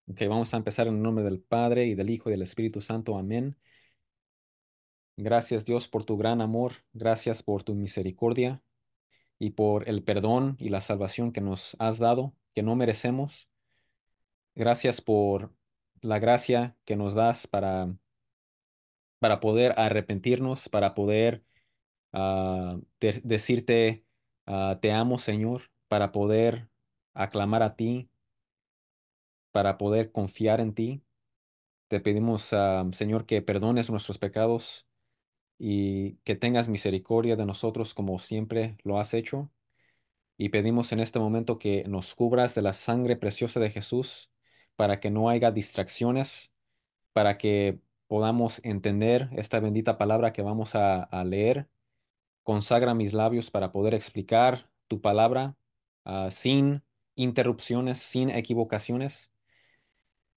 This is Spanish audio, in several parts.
Ok, vamos a empezar en el nombre del Padre y del Hijo y del Espíritu Santo. Amén. Gracias, Dios, por tu gran amor. Gracias por tu misericordia y por el perdón y la salvación que nos has dado, que no merecemos. Gracias por la gracia que nos das para poder arrepentirnos, para poder decirte, te amo, Señor, para poder aclamar a ti, para poder confiar en ti. Te pedimos, Señor, que perdones nuestros pecados y que tengas misericordia de nosotros como siempre lo has hecho. Y pedimos en este momento que nos cubras de la sangre preciosa de Jesús para que no haya distracciones, para que podamos entender esta bendita palabra que vamos a leer. Consagra mis labios para poder explicar tu palabra sin interrupciones, sin equivocaciones.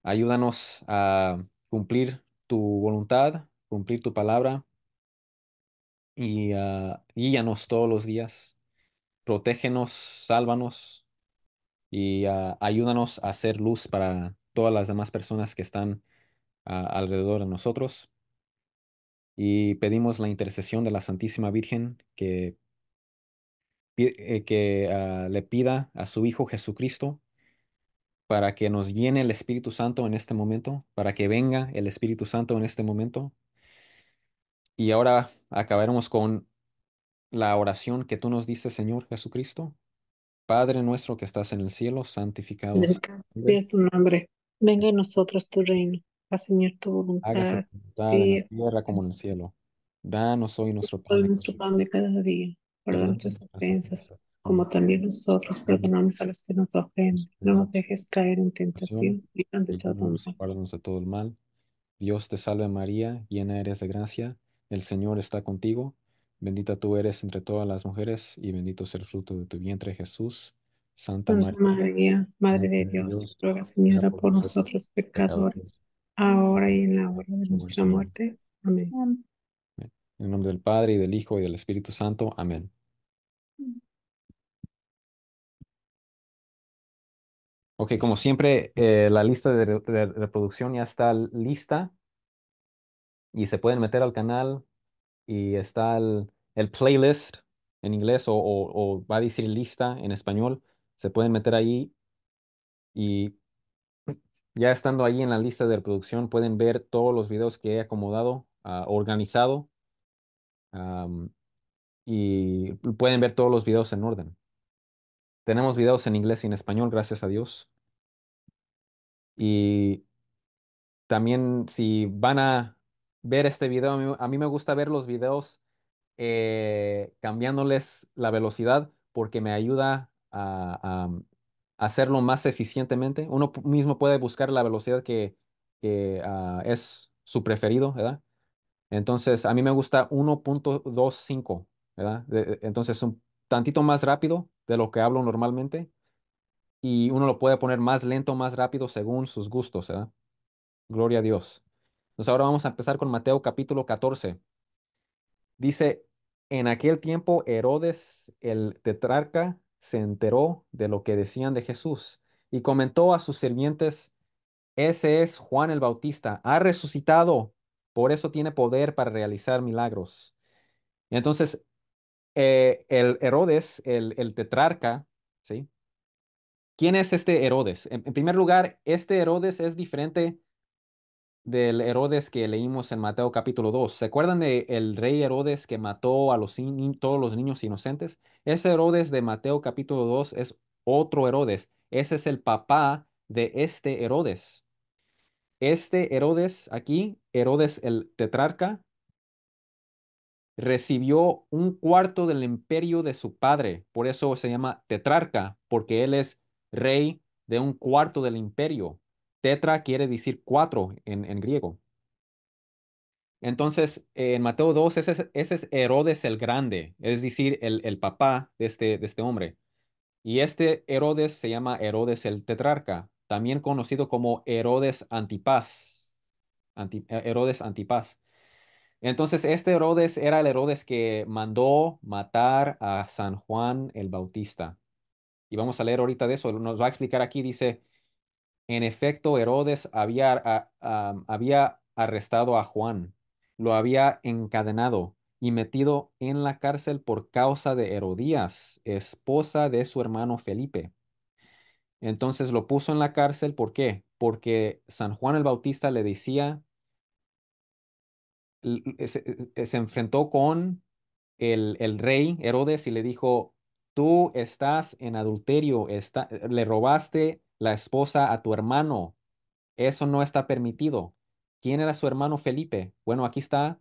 Ayúdanos a cumplir tu voluntad, cumplir tu palabra y guíanos todos los días. Protégenos, sálvanos y ayúdanos a hacer luz para todas las demás personas que están alrededor de nosotros. Y pedimos la intercesión de la Santísima Virgen que le pida a su Hijo Jesucristo para que nos llene el Espíritu Santo en este momento, para que venga el Espíritu Santo en este momento. Y ahora acabaremos con la oración que tú nos diste, Señor Jesucristo. Padre nuestro que estás en el cielo, santificado sea Santificado tu nombre. sea tu nombre. Venga a nosotros tu reino. Haz, Señor, tu Hágase voluntad. tu voluntad en la Sí, tierra como en el cielo. Danos hoy nuestro pan hoy de cada nuestro día. pan de cada día. Perdona Perdona nuestras nuestras ofensas, ofensas, como como también nosotros también perdonamos a los que nos nos ofenden. No nos ofenden. dejes caer en Pasión, tentación, líbranos de todo líbranos, mal. guárdanos de todo el mal. Dios te salve María, llena eres de gracia, el Señor está contigo. Bendita tú eres entre todas las mujeres y bendito es el fruto de tu vientre, Jesús. Santa Santa María, María, Madre Madre de de Dios, Dios, ruega, ruega Señora, por por nosotros nosotros pecadores, pecadores, ahora y en la ahora hora de y en nuestra nuestra muerte. muerte. Amén. Amén. En el nombre del Padre y del Hijo y del Espíritu Santo. Amén. Ok, como siempre, la lista de reproducción ya está lista y se pueden meter al canal y está el playlist en inglés o va a decir lista en español. Se pueden meter ahí y ya estando ahí en la lista de reproducción pueden ver todos los videos que he acomodado, organizado, am, y pueden ver todos los videos en orden. Tenemos videos en inglés y en español, gracias a Dios. Y también si van a ver este video, a mí me gusta ver los videos cambiándoles la velocidad porque me ayuda a hacerlo más eficientemente. Uno mismo puede buscar la velocidad que es su preferido, ¿verdad? Entonces, a mí me gusta 1.25, ¿verdad? Entonces, un tantito más rápido de lo que hablo normalmente y uno lo puede poner más lento, más rápido según sus gustos, ¿verdad? Gloria a Dios. Entonces, ahora vamos a empezar con Mateo capítulo 14. Dice, en aquel tiempo Herodes el tetrarca se enteró de lo que decían de Jesús y comentó a sus sirvientes, ese es Juan el Bautista, ha resucitado, por eso tiene poder para realizar milagros. Y entonces, el Herodes, el tetrarca, ¿sí? ¿Quién es este Herodes? En primer lugar, este Herodes es diferente del Herodes que leímos en Mateo capítulo 2. ¿Se acuerdan de el rey Herodes que mató a todos los niños inocentes? Ese Herodes de Mateo capítulo 2 es otro Herodes. Ese es el papá de este Herodes. Este Herodes aquí, Herodes el tetrarca, recibió un cuarto del imperio de su padre. Por eso se llama tetrarca, porque él es rey de un cuarto del imperio. Tetra quiere decir cuatro en griego. Entonces, en Mateo 2, ese es Herodes el Grande, es decir, el papá de este hombre. Y este Herodes se llama Herodes el Tetrarca, también conocido como Herodes Antipas. Herodes Antipas. Entonces, este Herodes era el Herodes que mandó matar a San Juan el Bautista. Y vamos a leer ahorita de eso. Nos va a explicar aquí, dice. En efecto, Herodes había arrestado a Juan, lo había encadenado y metido en la cárcel por causa de Herodías, esposa de su hermano Felipe. Entonces lo puso en la cárcel, ¿por qué? Porque San Juan el Bautista le decía, se enfrentó con el rey Herodes y le dijo, tú estás en adulterio, le robaste la esposa a tu hermano. Eso no está permitido. ¿Quién era su hermano Felipe? Bueno, aquí está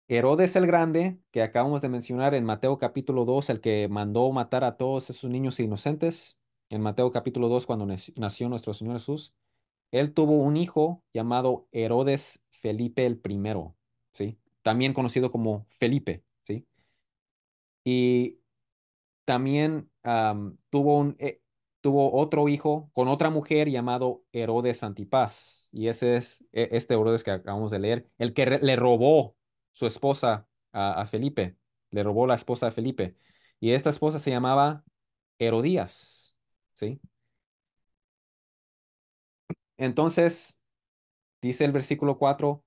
Herodes el Grande, que acabamos de mencionar en Mateo capítulo 2, el que mandó matar a todos esos niños inocentes. En Mateo capítulo 2, cuando nació nuestro Señor Jesús, él tuvo un hijo llamado Herodes Felipe el primero, ¿sí? También conocido como Felipe, ¿sí? Y también tuvo otro hijo con otra mujer llamado Herodes Antipas. Y ese es este Herodes que acabamos de leer, el que le robó su esposa a Felipe. Le robó la esposa a Felipe. Y esta esposa se llamaba Herodías. ¿Sí? Entonces, dice el versículo 4.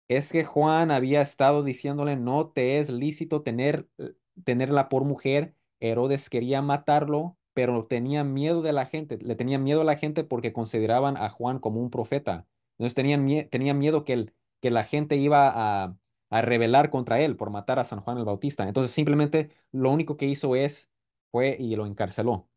Es que Juan había estado diciéndole, no te es lícito tenerla por mujer. Herodes quería matarlo, pero tenía miedo de la gente. Le tenían miedo a la gente porque consideraban a Juan como un profeta. Entonces tenían miedo que la gente iba a rebelar contra él por matar a San Juan el Bautista. Entonces simplemente lo único que hizo fue y lo encarceló.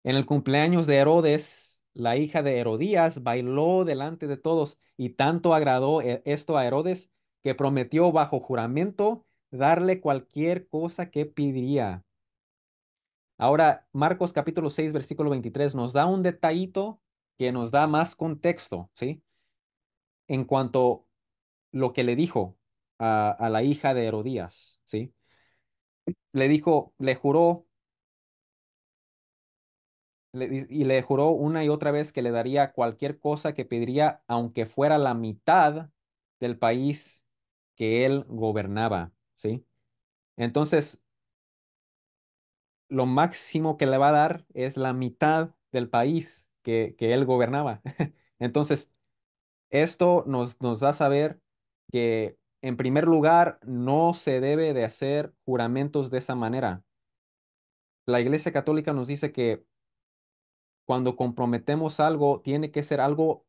En el cumpleaños de Herodes, la hija de Herodías bailó delante de todos y tanto agradó esto a Herodes que prometió bajo juramento darle cualquier cosa que pediría. Ahora, Marcos capítulo 6 versículo 23 nos da un detallito que nos da más contexto, ¿sí? En cuanto lo que le dijo a la hija de Herodías, ¿sí? Le dijo, le juró y le juró una y otra vez que le daría cualquier cosa que pediría, aunque fuera la mitad del país que él gobernaba, ¿sí? Entonces, lo máximo que le va a dar es la mitad del país que él gobernaba. Entonces, esto nos da a saber que, en primer lugar, no se debe de hacer juramentos de esa manera. La Iglesia Católica nos dice que cuando comprometemos algo, tiene que ser algo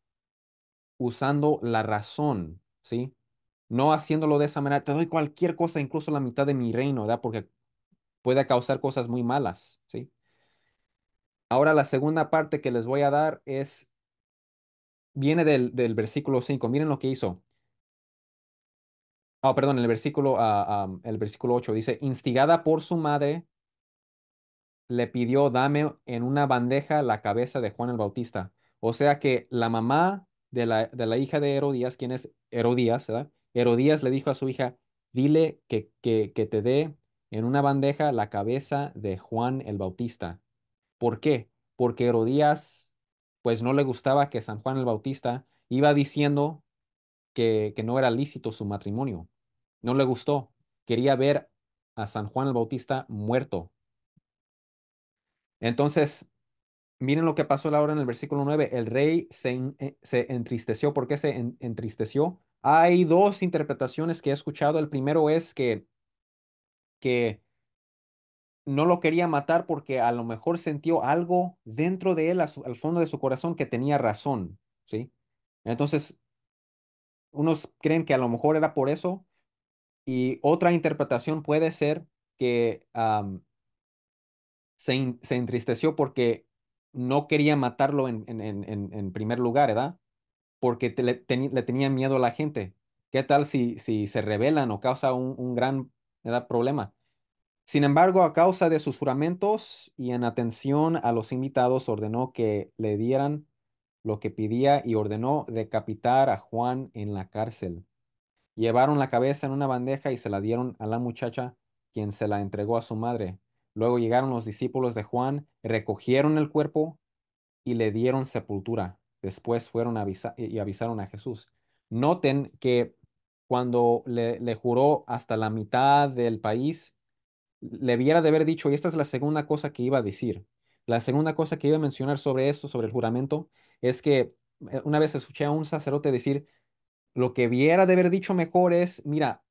usando la razón, ¿sí? No haciéndolo de esa manera, te doy cualquier cosa, incluso la mitad de mi reino, ¿verdad? Porque puede causar cosas muy malas, ¿sí? Ahora la segunda parte que les voy a dar viene del versículo 5. Miren lo que hizo. Perdón, el versículo 8 dice, instigada por su madre, le pidió, dame en una bandeja la cabeza de Juan el Bautista. O sea que la mamá de la hija de Herodías, ¿quién es Herodías, verdad? Herodías le dijo a su hija, dile que te dé en una bandeja la cabeza de Juan el Bautista. ¿Por qué? Porque Herodías, pues no le gustaba que San Juan el Bautista iba diciendo que no era lícito su matrimonio. No le gustó. Quería ver a San Juan el Bautista muerto. Entonces, miren lo que pasó ahora en el versículo 9. El rey se entristeció. ¿Por qué se entristeció? Hay dos interpretaciones que he escuchado. El primero es que no lo quería matar porque a lo mejor sintió algo dentro de él, al fondo de su corazón, que tenía razón, ¿sí? Entonces, unos creen que a lo mejor era por eso. Y otra interpretación puede ser que se entristeció porque no quería matarlo en primer lugar, ¿verdad? Porque le tenían miedo a la gente. ¿Qué tal si se rebelan o causa un gran, ¿verdad?, problema? Sin embargo, a causa de sus juramentos y en atención a los invitados, ordenó que le dieran lo que pedía y ordenó decapitar a Juan en la cárcel. Llevaron la cabeza en una bandeja y se la dieron a la muchacha, quien se la entregó a su madre. Luego llegaron los discípulos de Juan, recogieron el cuerpo y le dieron sepultura. Después fueron y avisaron a Jesús. Noten que cuando le juró hasta la mitad del país, le hubiera de haber dicho, y esta es la segunda cosa que iba a decir, La segunda cosa que iba a mencionar sobre esto, sobre el juramento, es que una vez escuché a un sacerdote decir, lo que hubiera de haber dicho mejor es, mira,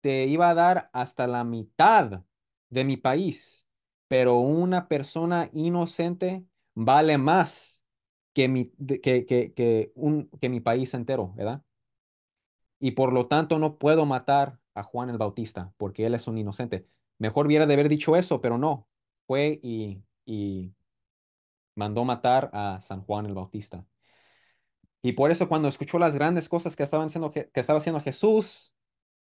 te iba a dar hasta la mitad de mi país, pero una persona inocente vale más que mi país entero, ¿verdad? Y por lo tanto no puedo matar a Juan el Bautista, porque él es un inocente. Mejor hubiera de haber dicho eso, pero no. Fue y mandó matar a San Juan el Bautista. Y por eso cuando escuchó las grandes cosas que estaba haciendo Jesús,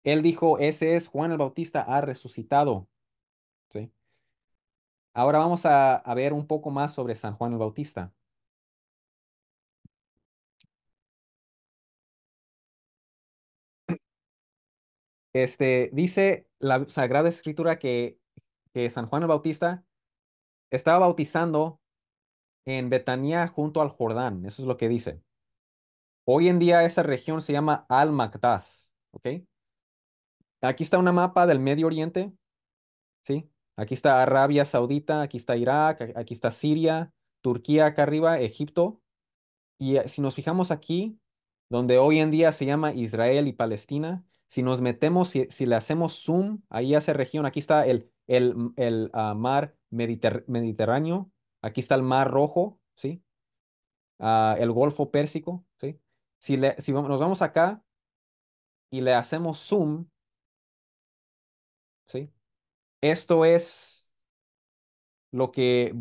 él dijo, ese es Juan el Bautista ha resucitado. ¿Sí? Ahora vamos a ver un poco más sobre San Juan el Bautista. Dice la Sagrada Escritura que San Juan el Bautista estaba bautizando en Betania junto al Jordán. Eso es lo que dice. Hoy en día esa región se llama Al-Makdas. ¿Ok? Aquí está una mapa del Medio Oriente. ¿Sí? Aquí está Arabia Saudita, aquí está Irak, aquí está Siria, Turquía acá arriba, Egipto. Y si nos fijamos aquí, donde hoy en día se llama Israel y Palestina, si nos metemos, si le hacemos zoom ahí a esa región, aquí está el mar Mediterráneo, aquí está el mar Rojo, ¿sí? El Golfo Pérsico, ¿sí? Si nos vamos acá y le hacemos zoom, ¿sí? Esto es lo que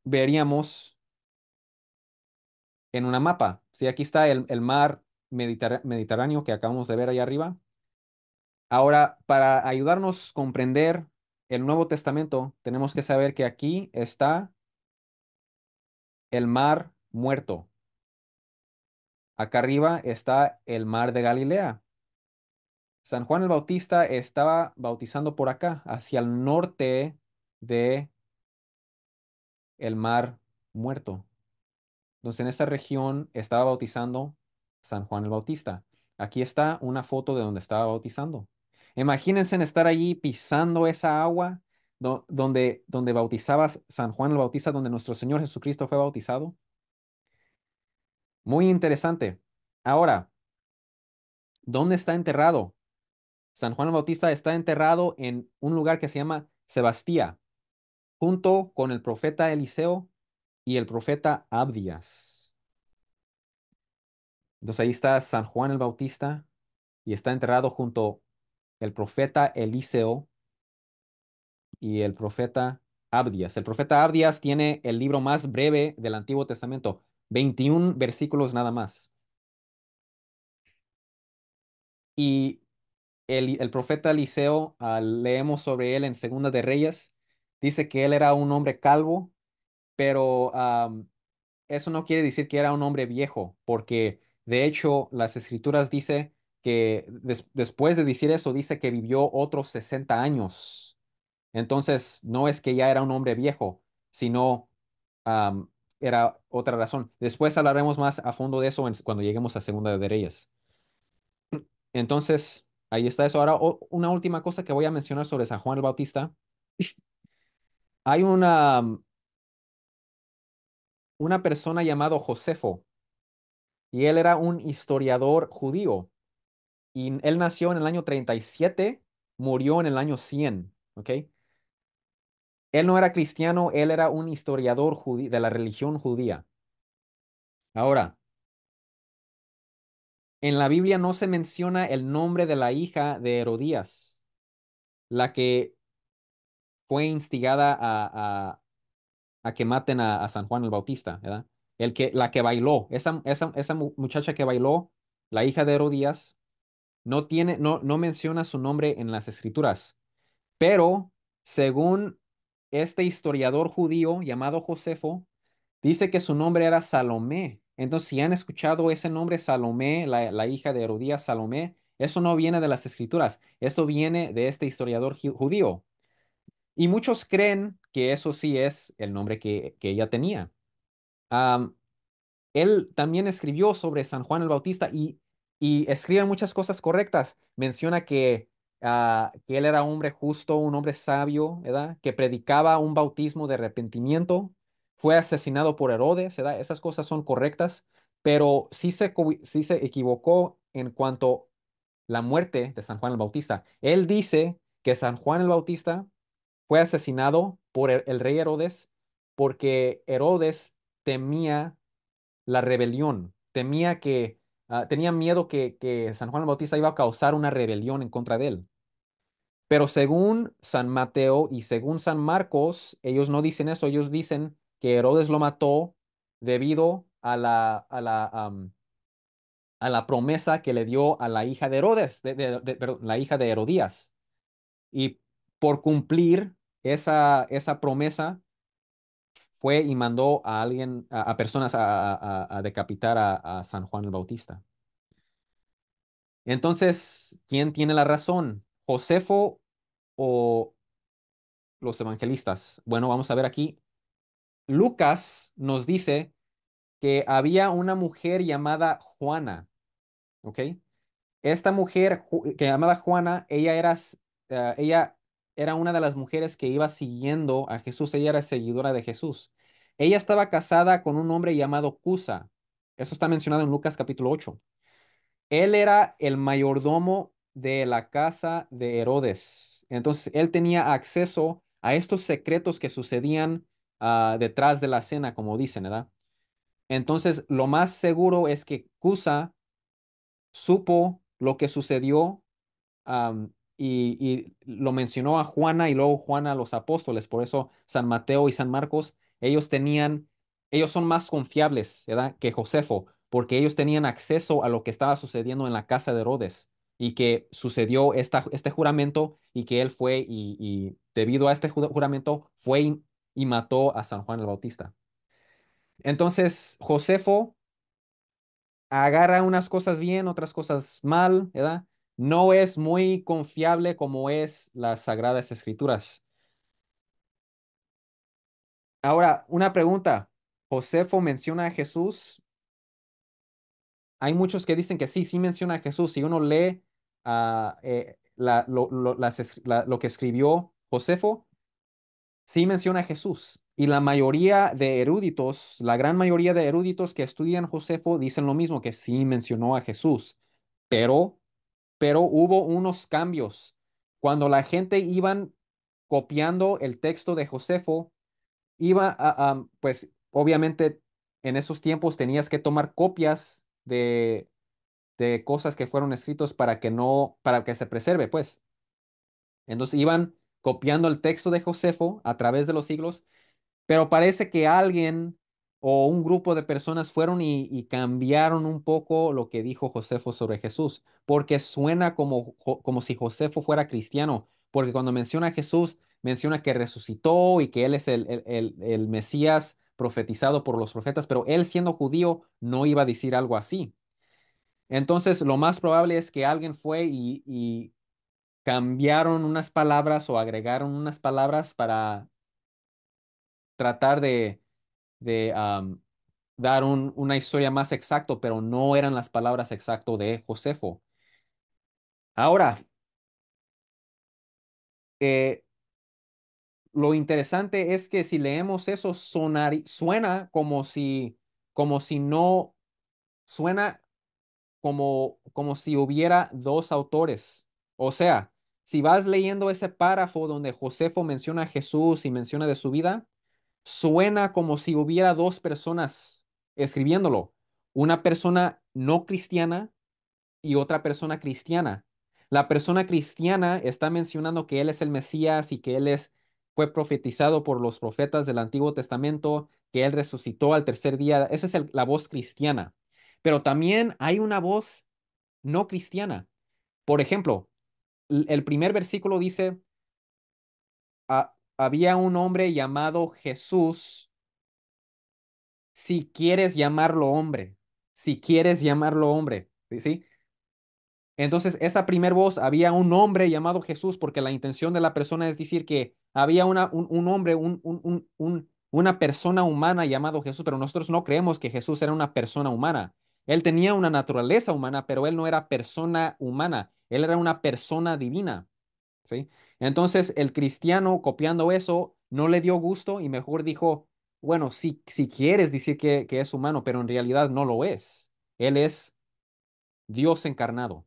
veríamos en una mapa, ¿sí? Aquí está el mar Mediterráneo que acabamos de ver ahí arriba. Ahora, para ayudarnos a comprender el Nuevo Testamento, tenemos que saber que aquí está el mar muerto. Acá arriba está el mar de Galilea. San Juan el Bautista estaba bautizando por acá, hacia el norte de el mar muerto. Entonces, en esta región estaba bautizando San Juan el Bautista. Aquí está una foto de donde estaba bautizando. Imagínense en estar allí pisando esa agua donde bautizaba San Juan el Bautista, donde nuestro Señor Jesucristo fue bautizado. Muy interesante. Ahora, ¿dónde está enterrado? San Juan el Bautista está enterrado en un lugar que se llama Sebastía, junto con el profeta Eliseo y el profeta Abdías. Entonces ahí está San Juan el Bautista y está enterrado junto el profeta Eliseo y el profeta Abdías. El profeta Abdías tiene el libro más breve del Antiguo Testamento, 21 versículos nada más. Y el profeta Eliseo, leemos sobre él en Segunda de Reyes, dice que él era un hombre calvo, pero eso no quiere decir que era un hombre viejo, porque de hecho las escrituras dice que después de decir eso, dice que vivió otros 60 años. Entonces, no es que ya era un hombre viejo, sino am, era otra razón. Después hablaremos más a fondo de eso cuando lleguemos a Segunda de Reyes. Entonces, ahí está eso. Ahora, una última cosa que voy a mencionar sobre San Juan el Bautista. Hay una persona llamado Josefo, y él era un historiador judío. Y él nació en el año 37, murió en el año 100, ¿ok? Él no era cristiano, él era un historiador de la religión judía. Ahora, en la Biblia no se menciona el nombre de la hija de Herodías, la que fue instigada a que maten a San Juan el Bautista, ¿verdad? La que bailó, esa muchacha que bailó, la hija de Herodías, no menciona su nombre en las escrituras. Pero, según este historiador judío llamado Josefo, dice que su nombre era Salomé. Entonces, si han escuchado ese nombre Salomé, la hija de Herodías Salomé, eso no viene de las escrituras, eso viene de este historiador judío. Y muchos creen que eso sí es el nombre que ella tenía. Am, Él también escribió sobre San Juan el Bautista y escribe muchas cosas correctas. Menciona que él era un hombre justo, un hombre sabio, ¿verdad? Que predicaba un bautismo de arrepentimiento, fue asesinado por Herodes, ¿verdad? Esas cosas son correctas, pero sí se equivocó en cuanto a la muerte de San Juan el Bautista. Él dice que San Juan el Bautista fue asesinado por el rey Herodes porque Herodes temía la rebelión, tenía miedo que San Juan el Bautista iba a causar una rebelión en contra de él. Pero según San Mateo y según San Marcos, ellos no dicen eso, ellos dicen que Herodes lo mató debido a la promesa que le dio a la hija de Herodes, perdón, la hija de Herodías. Y por cumplir esa promesa, fue y mandó a alguien, a personas a decapitar a San Juan el Bautista. Entonces, ¿quién tiene la razón? ¿Josefo o los evangelistas? Bueno, vamos a ver aquí. Lucas nos dice que había una mujer llamada Juana, ¿ok? Esta mujer que llamada Juana, ella era una de las mujeres que iba siguiendo a Jesús, ella era seguidora de Jesús. Ella estaba casada con un hombre llamado Cusa. Eso está mencionado en Lucas capítulo 8. Él era el mayordomo de la casa de Herodes. Entonces, él tenía acceso a estos secretos que sucedían detrás de la cena, como dicen, ¿verdad? Entonces, lo más seguro es que Cusa supo lo que sucedió y lo mencionó a Juana y luego Juana a los apóstoles. Por eso San Mateo y San Marcos, ellos son más confiables, ¿verdad? Que Josefo, porque ellos tenían acceso a lo que estaba sucediendo en la casa de Herodes y que sucedió este juramento y que él fue y debido a este juramento fue y mató a San Juan el Bautista. Entonces, Josefo agarra unas cosas bien, otras cosas mal, ¿verdad? No es muy confiable como es las Sagradas Escrituras. Ahora, una pregunta. Josefo menciona a Jesús. Hay muchos que dicen que sí, sí menciona a Jesús. Si uno lee lo que escribió Josefo, sí menciona a Jesús. Y la mayoría de eruditos, la gran mayoría de eruditos que estudian Josefo dicen lo mismo, que sí mencionó a Jesús. Pero hubo unos cambios. Cuando la gente iban copiando el texto de Josefo, pues obviamente en esos tiempos tenías que tomar copias de cosas que fueron escritos para que no, para que se preserve, pues. Entonces iban copiando el texto de Josefo a través de los siglos, pero parece que alguien o un grupo de personas fueron y cambiaron un poco lo que dijo Josefo sobre Jesús, porque suena como si Josefo fuera cristiano, porque cuando menciona a Jesús, menciona que resucitó y que él es el Mesías profetizado por los profetas, pero él siendo judío no iba a decir algo así. Entonces, lo más probable es que alguien fue y cambiaron unas palabras o agregaron unas palabras para tratar de dar una historia más exacto, pero no eran las palabras exactas de Josefo. Ahora, eh, lo interesante es que si leemos eso, suena como si no, suena como si hubiera dos autores. O sea, si vas leyendo ese párrafo donde Josefo menciona a Jesús y menciona de su vida, suena como si hubiera dos personas escribiéndolo. Una persona no cristiana y otra persona cristiana. La persona cristiana está mencionando que él es el Mesías y que fue profetizado por los profetas del Antiguo Testamento, que él resucitó al tercer día. Esa es la voz cristiana. Pero también hay una voz no cristiana. Por ejemplo, el primer versículo dice, había un hombre llamado Jesús, si quieres llamarlo hombre, si quieres llamarlo hombre, ¿sí? Entonces, esa primer voz, había un hombre llamado Jesús, porque la intención de la persona es decir que había un hombre, una persona humana llamado Jesús, pero nosotros no creemos que Jesús era una persona humana. Él tenía una naturaleza humana, pero él no era persona humana, él era una persona divina, ¿sí? Entonces, el cristiano copiando eso no le dio gusto y mejor dijo, bueno, si quieres decir que es humano, pero en realidad no lo es. Él es Dios encarnado.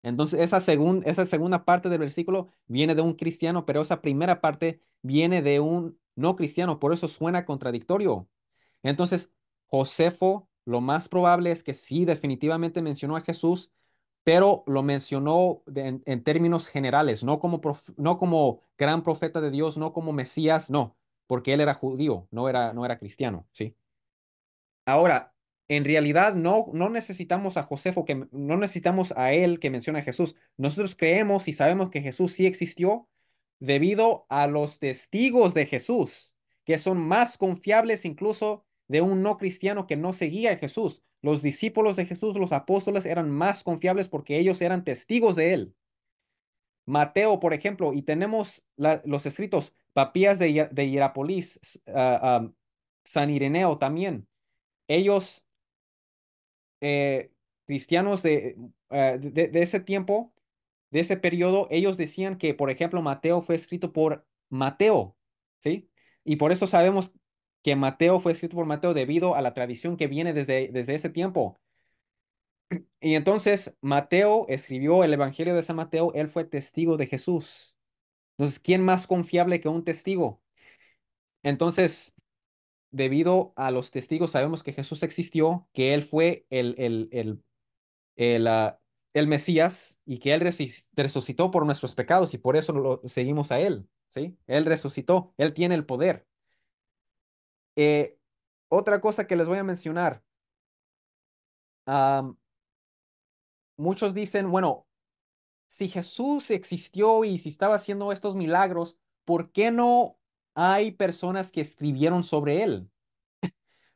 Entonces, esa segunda parte del versículo viene de un cristiano, pero esa primera parte viene de un no cristiano, por eso suena contradictorio. Entonces, Josefo, lo más probable es que sí, definitivamente mencionó a Jesús, pero lo mencionó en términos generales, no como gran profeta de Dios, no como Mesías, no, porque él era judío, no era cristiano, ¿sí? Ahora, en realidad no necesitamos a Josefo, no necesitamos a él que menciona a Jesús. Nosotros creemos y sabemos que Jesús sí existió debido a los testigos de Jesús, que son más confiables incluso de un no cristiano que no seguía a Jesús. Los discípulos de Jesús, los apóstoles, eran más confiables porque ellos eran testigos de él. Mateo, por ejemplo, y tenemos los escritos, Papías de Hierápolis, San Ireneo también. Ellos cristianos de ese tiempo, de ese periodo, ellos decían que, por ejemplo, Mateo fue escrito por Mateo, ¿sí? Y por eso sabemos que Mateo fue escrito por Mateo debido a la tradición que viene desde ese tiempo. Y entonces Mateo escribió el Evangelio de San Mateo, él fue testigo de Jesús. Entonces, ¿quién más confiable que un testigo? Entonces, debido a los testigos, sabemos que Jesús existió, que él fue el Mesías y que Él resucitó por nuestros pecados y por eso lo seguimos a Él, ¿sí? Él resucitó, Él tiene el poder. Eh, Otra cosa que les voy a mencionar, am, muchos dicen, bueno, si Jesús existió y si estaba haciendo estos milagros, ¿por qué no hay personas que escribieron sobre Él?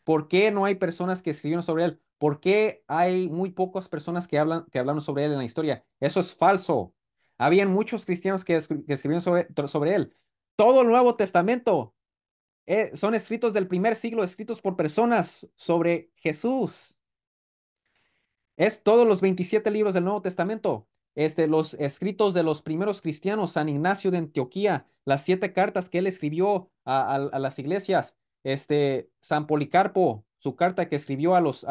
¿Por qué no hay personas que escribieron sobre él? ¿Por qué hay muy pocas personas que hablaron sobre él en la historia? Eso es falso. Habían muchos cristianos que escribieron sobre él. Todo el Nuevo Testamento son escritos del primer siglo, escritos por personas sobre Jesús. Es todos los 27 libros del Nuevo Testamento. Los escritos de los primeros cristianos, San Ignacio de Antioquía, las 7 cartas que él escribió a las iglesias, San Policarpo, su carta que escribió a los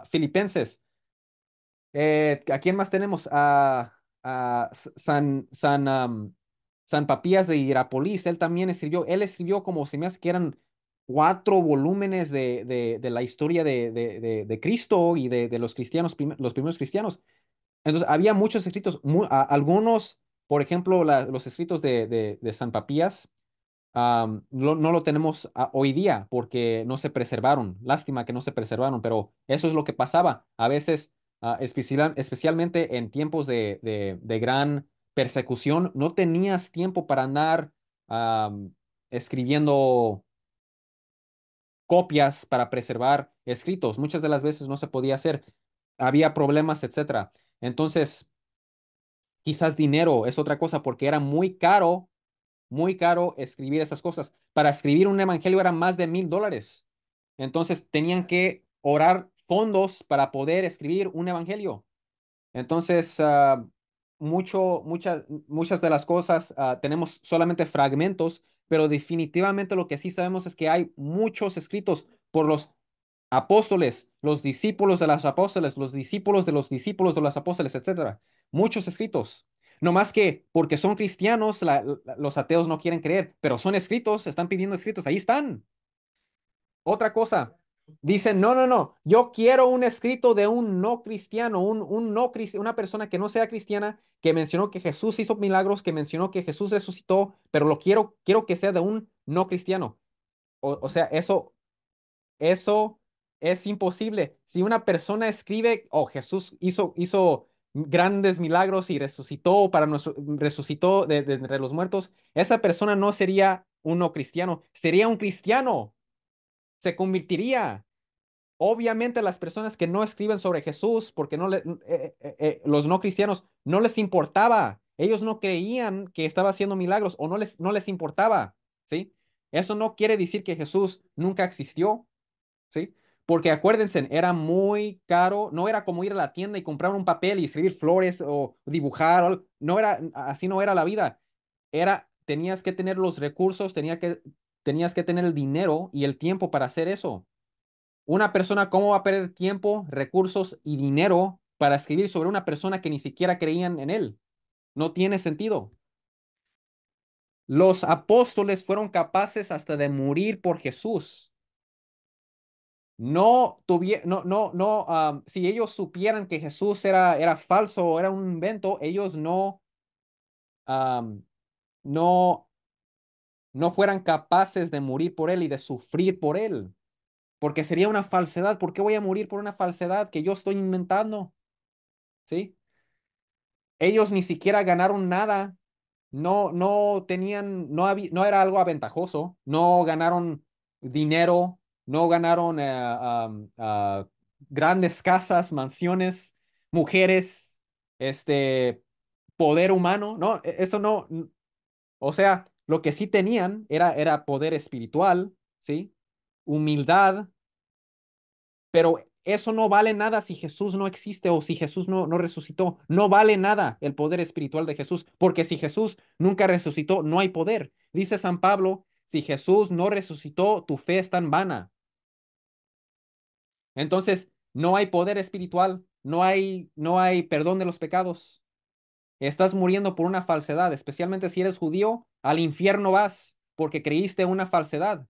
filipenses. ¿A quién más tenemos? San Papías de Hierápolis, él escribió como se me hace que eran 4 volúmenes de la historia de Cristo y de los cristianos, los primeros cristianos. Entonces, había muchos escritos, algunos, por ejemplo, los escritos de San Papías no lo tenemos hoy día porque no se preservaron. Lástima que no se preservaron, pero eso es lo que pasaba. A veces, especialmente en tiempos de gran persecución, no tenías tiempo para andar escribiendo copias para preservar escritos. Muchas de las veces no se podía hacer. Había problemas, etcétera. Entonces, quizás dinero es otra cosa porque era muy caro escribir esas cosas. Para escribir un evangelio eran más de $1000. Entonces tenían que orar fondos para poder escribir un evangelio. Entonces, muchas de las cosas tenemos solamente fragmentos, pero definitivamente lo que sí sabemos es que hay muchos escritos por los apóstoles, los discípulos de los apóstoles, los discípulos de los discípulos de los apóstoles, etcétera. Muchos escritos. No más que porque son cristianos, los ateos no quieren creer, pero son escritos, están pidiendo escritos, ahí están. Otra cosa, dicen, no, no, no, yo quiero un escrito de un no cristiano, una persona que no sea cristiana, que mencionó que Jesús hizo milagros, que mencionó que Jesús resucitó, pero quiero que sea de un no cristiano. O sea, eso es imposible. Si una persona escribe, oh, Jesús hizo grandes milagros y resucitó de entre los muertos, esa persona no sería un no cristiano, sería un cristiano, se convertiría. Obviamente las personas que no escriben sobre Jesús, porque los no cristianos no les importaba, ellos no creían que estaba haciendo milagros o no les importaba, ¿sí? Eso no quiere decir que Jesús nunca existió. ¿Sí? Porque acuérdense, era muy caro, no era como ir a la tienda y comprar un papel y escribir flores o dibujar, no era, así no era la vida. Tenías que tener los recursos, tenías que tener el dinero y el tiempo para hacer eso. Una persona, ¿cómo va a perder tiempo, recursos y dinero para escribir sobre una persona que ni siquiera creían en él? No tiene sentido. Los apóstoles fueron capaces hasta de morir por Jesús. No tuvieron, si ellos supieran que Jesús era falso o era un invento, ellos am, no, no fueran capaces de morir por él y de sufrir por él, porque sería una falsedad. ¿Por qué voy a morir por una falsedad que yo estoy inventando? ¿Sí? Ellos ni siquiera ganaron nada. No tenían, no era algo aventajoso. No ganaron dinero, no ganaron grandes casas, mansiones, mujeres, este, poder humano. No, eso no. O sea, lo que sí tenían era poder espiritual, ¿sí? Humildad, pero eso no vale nada si Jesús no existe o si Jesús no resucitó. No vale nada el poder espiritual de Jesús, porque si Jesús nunca resucitó, no hay poder. Dice San Pablo, si Jesús no resucitó, tu fe está en vana. Entonces, no hay poder espiritual, no hay perdón de los pecados. Estás muriendo por una falsedad, especialmente si eres judío, al infierno vas porque creíste una falsedad.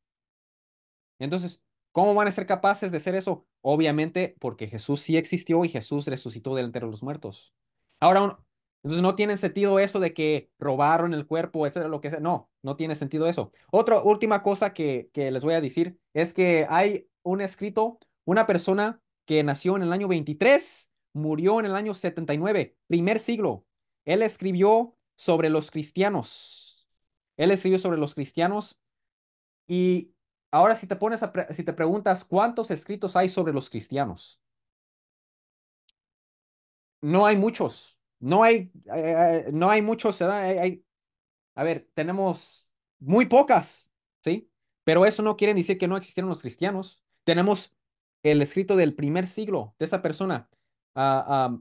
Entonces, ¿cómo van a ser capaces de hacer eso? Obviamente porque Jesús sí existió y Jesús resucitó de entre los muertos. Ahora, entonces no tiene sentido eso de que robaron el cuerpo, etcétera, lo que sea. No, no tiene sentido eso. Otra última cosa que les voy a decir es que hay un escrito, una persona que nació en el año 23, murió en el año 79, primer siglo. Él escribió sobre los cristianos. Él escribió sobre los cristianos y ahora si te preguntas cuántos escritos hay sobre los cristianos, no hay muchos, no hay muchos, ¿verdad? A ver, tenemos muy pocas, ¿sí? Pero eso no quiere decir que no existieron los cristianos. Tenemos el escrito del primer siglo de esta persona. ah,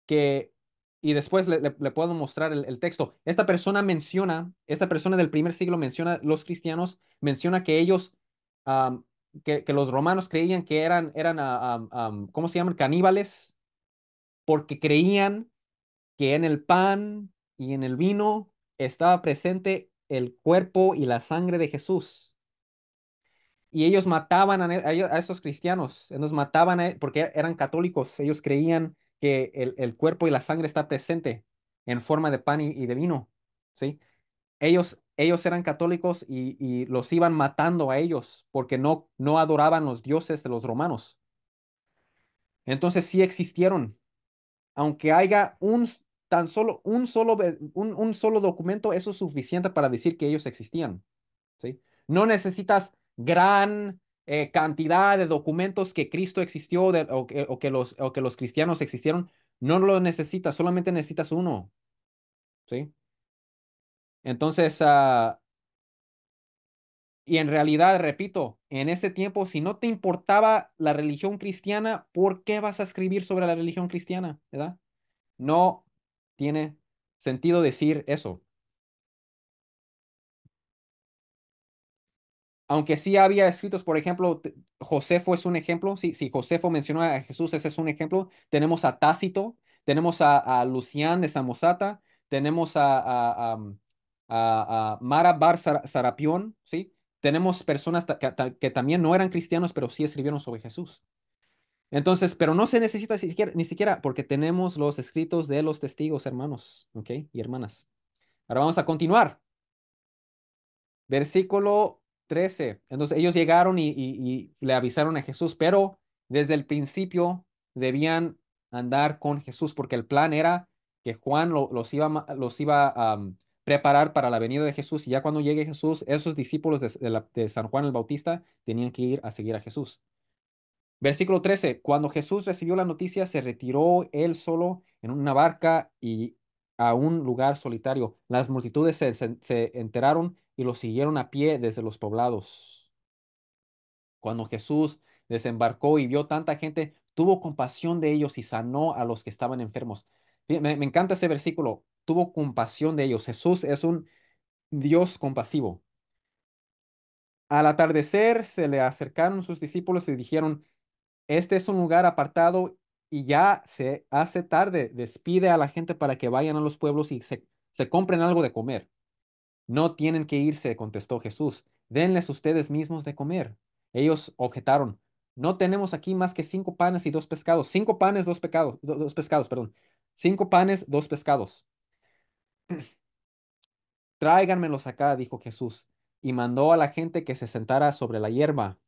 que, y después le puedo mostrar el texto. Esta persona del primer siglo menciona los cristianos, menciona que ellos, am, que los romanos creían que eran ¿cómo se llaman? Caníbales, porque creían que en el pan y en el vino estaba presente el cuerpo y la sangre de Jesús. Y ellos mataban a esos cristianos, los mataban porque eran católicos, ellos creían que el cuerpo y la sangre está presente en forma de pan y de vino, ¿sí? Ellos eran católicos y los iban matando a ellos porque no adoraban los dioses de los romanos. Entonces sí existieron, aunque haya tan solo un solo documento, eso es suficiente para decir que ellos existían. ¿Sí? No necesitas gran cantidad de documentos que Cristo existió o que los cristianos existieron. No lo necesitas, solamente necesitas uno. ¿Sí? Entonces, y en realidad, repito, en ese tiempo, si no te importaba la religión cristiana, ¿por qué vas a escribir sobre la religión cristiana? ¿Verdad? No tiene sentido decir eso. Aunque sí había escritos, por ejemplo, Josefo es un ejemplo, si Josefo mencionó a Jesús, ese es un ejemplo. Tenemos a Tácito, tenemos a Lucián de Samosata, tenemos a Mara Bar Sarapión, ¿sí? Tenemos personas que también no eran cristianos, pero sí escribieron sobre Jesús. Entonces, pero no se necesita ni siquiera porque tenemos los escritos de los testigos, hermanos, ¿ok? Y hermanas. Ahora vamos a continuar. Versículo 13. Entonces ellos llegaron y le avisaron a Jesús, pero desde el principio debían andar con Jesús porque el plan era que Juan los iba a preparar para la venida de Jesús y ya cuando llegue Jesús, esos discípulos de San Juan el Bautista tenían que ir a seguir a Jesús. Versículo 13. Cuando Jesús recibió la noticia, se retiró él solo en una barca y a un lugar solitario. Las multitudes se enteraron y lo siguieron a pie desde los poblados. Cuando Jesús desembarcó y vio tanta gente, tuvo compasión de ellos y sanó a los que estaban enfermos. Me encanta ese versículo. Tuvo compasión de ellos. Jesús es un Dios compasivo. Al atardecer se le acercaron sus discípulos y dijeron, este es un lugar apartado y ya se hace tarde. Despide a la gente para que vayan a los pueblos y se compren algo de comer. No tienen que irse, contestó Jesús. Denles ustedes mismos de comer. Ellos objetaron. No tenemos aquí más que 5 panes y 2 pescados. 5 panes, 2 pecados, dos pescados, perdón. 5 panes, 2 pescados. Tráiganmelos acá, dijo Jesús, y mandó a la gente que se sentara sobre la hierba.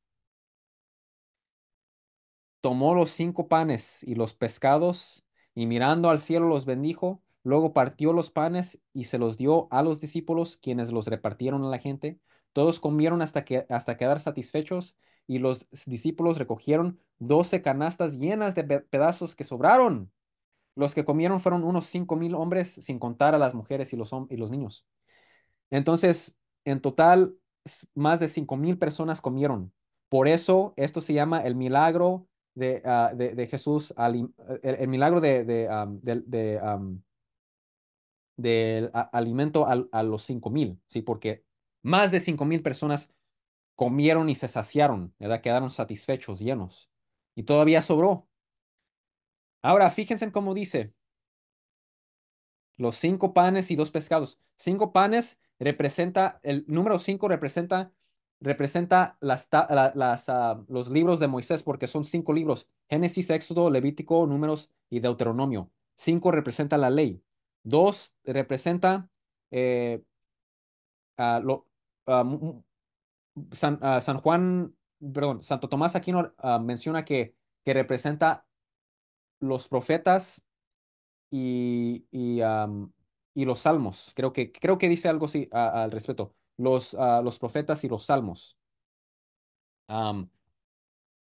Tomó los 5 panes y los pescados, y mirando al cielo los bendijo. Luego partió los panes y se los dio a los discípulos, quienes los repartieron a la gente. Todos comieron hasta quedar satisfechos, y los discípulos recogieron 12 canastas llenas de pedazos que sobraron. Los que comieron fueron unos 5,000 hombres, sin contar a las mujeres y los niños. Entonces, en total, más de 5,000 personas comieron. Por eso, esto se llama el milagro de Jesús, el milagro del alimento a los 5,000, ¿sí? Porque más de 5,000 personas comieron y se saciaron, ¿verdad? Quedaron satisfechos, llenos. Y todavía sobró. Ahora, fíjense en cómo dice. Los 5 panes y 2 pescados. 5 panes representa, el número 5 representa los libros de Moisés, porque son 5 libros: Génesis, Éxodo, Levítico, Números y Deuteronomio. 5 representa la ley. 2 representa eh, a lo- a San Juan, perdón, Santo Tomás Aquino menciona que representa los profetas y los salmos. Creo que dice algo así al respecto. Los profetas y los salmos. Am,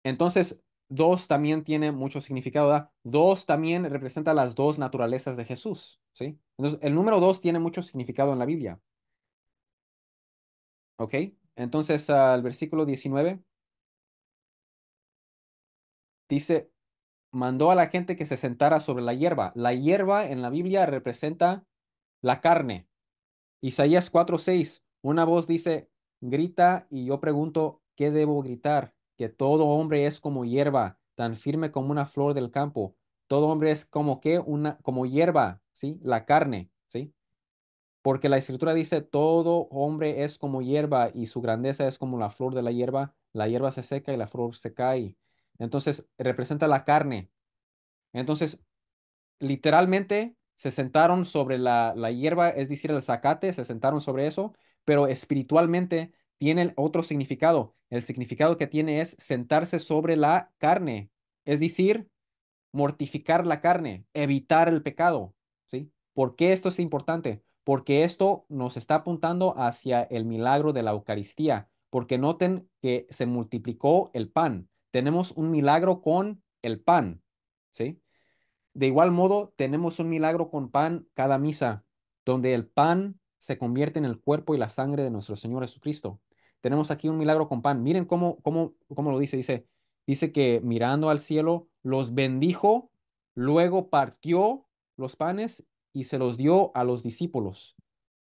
entonces, dos también tiene mucho significado, ¿verdad? Dos también representa las dos naturalezas de Jesús, ¿sí? Entonces, el número dos tiene mucho significado en la Biblia, ¿ok? Entonces, el versículo 19 dice, mandó a la gente que se sentara sobre la hierba. La hierba en la Biblia representa la carne. Isaías 4:6, una voz dice, grita y yo pregunto, ¿qué debo gritar? Que todo hombre es como hierba, tan firme como una flor del campo. Todo hombre es como que como hierba, ¿sí? La carne, ¿sí? Porque la escritura dice, todo hombre es como hierba y su grandeza es como la flor de la hierba. La hierba se seca y la flor se cae. Entonces, representa la carne. Entonces, literalmente se sentaron sobre la hierba, es decir, el zacate, se sentaron sobre eso, pero espiritualmente tiene otro significado. El significado que tiene es sentarse sobre la carne, es decir, mortificar la carne, evitar el pecado, ¿sí? ¿Por qué esto es importante? Porque esto nos está apuntando hacia el milagro de la Eucaristía, porque noten que se multiplicó el pan. Tenemos un milagro con el pan, ¿sí? De igual modo, tenemos un milagro con pan cada misa, donde el pan se convierte en el cuerpo y la sangre de nuestro Señor Jesucristo. Tenemos aquí un milagro con pan. Miren cómo lo dice. Dice que mirando al cielo, los bendijo, luego partió los panes y se los dio a los discípulos.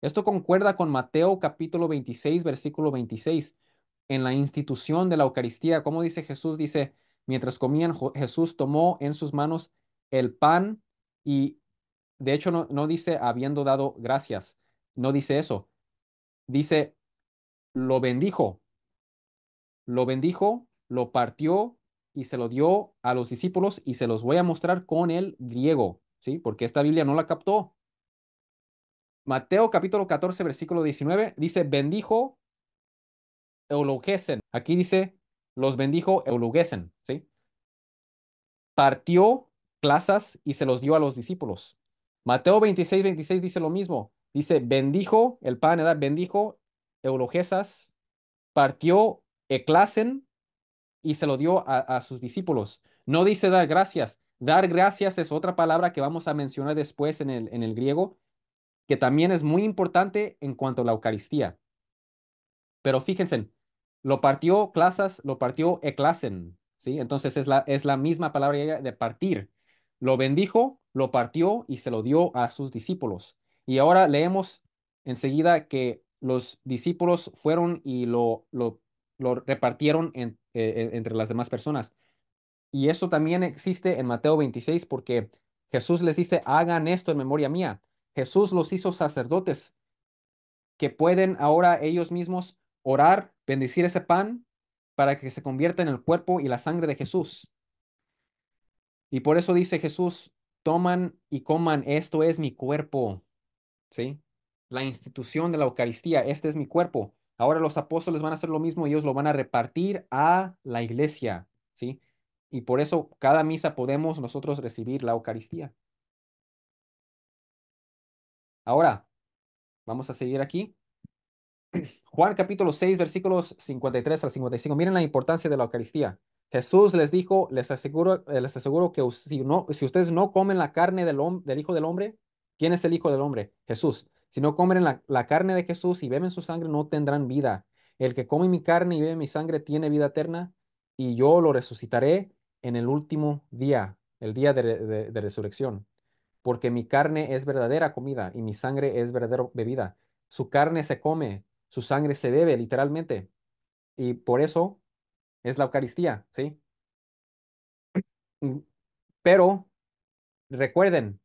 Esto concuerda con Mateo capítulo 26, versículo 26. En la institución de la Eucaristía, como dice Jesús, dice, mientras comían, Jesús tomó en sus manos el pan y de hecho no dice habiendo dado gracias, no dice eso, dice lo bendijo, lo partió y se lo dio a los discípulos y se los voy a mostrar con el griego, ¿sí? Porque esta Biblia no la captó. Mateo capítulo 14 versículo 19 dice, bendijo eulogesen. Aquí dice, los bendijo eulogesen, ¿sí? Partió clasas y se los dio a los discípulos. Mateo 26 dice lo mismo. Dice, bendijo el pan, ¿verdad? Bendijo eulogesas, partió eclasen y se lo dio a sus discípulos. No dice dar gracias. Dar gracias es otra palabra que vamos a mencionar después en el griego, que también es muy importante en cuanto a la Eucaristía. Pero fíjense, lo partió clasas, lo partió eclasen, ¿sí? Entonces es la misma palabra griega de partir. Lo bendijo, lo partió y se lo dio a sus discípulos. Y ahora leemos enseguida que los discípulos fueron y lo lo repartieron entre las demás personas. Y eso también existe en Mateo 26 porque Jesús les dice, hagan esto en memoria mía. Jesús los hizo sacerdotes que pueden ahora ellos mismos orar, bendecir ese pan para que se convierta en el cuerpo y la sangre de Jesús. Y por eso dice Jesús, toman y coman, esto es mi cuerpo, ¿sí? La institución de la Eucaristía, este es mi cuerpo. Ahora los apóstoles van a hacer lo mismo, ellos lo van a repartir a la iglesia, ¿sí? Y por eso cada misa podemos nosotros recibir la Eucaristía. Ahora, vamos a seguir aquí. Juan capítulo 6 versículos 53 al 55. Miren la importancia de la Eucaristía. Jesús les dijo, les aseguro que si ustedes no comen la carne del Hijo del Hombre, ¿quién es el Hijo del Hombre? Jesús. Si no comen la carne de Jesús y beben su sangre, no tendrán vida. El que come mi carne y bebe mi sangre tiene vida eterna, y yo lo resucitaré en el último día, el día de resurrección. Porque mi carne es verdadera comida y mi sangre es verdadera bebida. Su carne se come, su sangre se bebe, literalmente. Y por eso es la Eucaristía, ¿sí? Mm, Pero recuerden,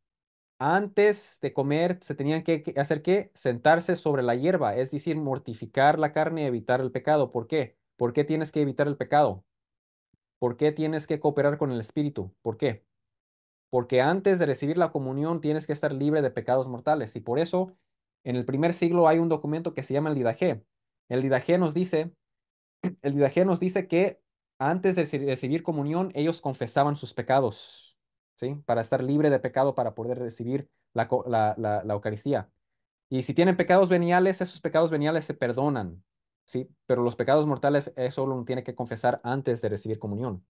antes de comer se tenían que hacer qué? Sentarse sobre la hierba, es decir, mortificar la carne y evitar el pecado. ¿Por qué? ¿Por qué tienes que evitar el pecado? ¿Por qué tienes que cooperar con el Espíritu? ¿Por qué? Porque antes de recibir la comunión tienes que estar libre de pecados mortales. Y por eso en el primer siglo hay un documento que se llama el Didaché. El Didaché nos dice El Didaché nos dice que antes de recibir comunión, ellos confesaban sus pecados, ¿sí? Para estar libre de pecado, para poder recibir la Eucaristía. Y si tienen pecados veniales, esos pecados veniales se perdonan, ¿sí? Pero los pecados mortales, eso uno tiene que confesar antes de recibir comunión.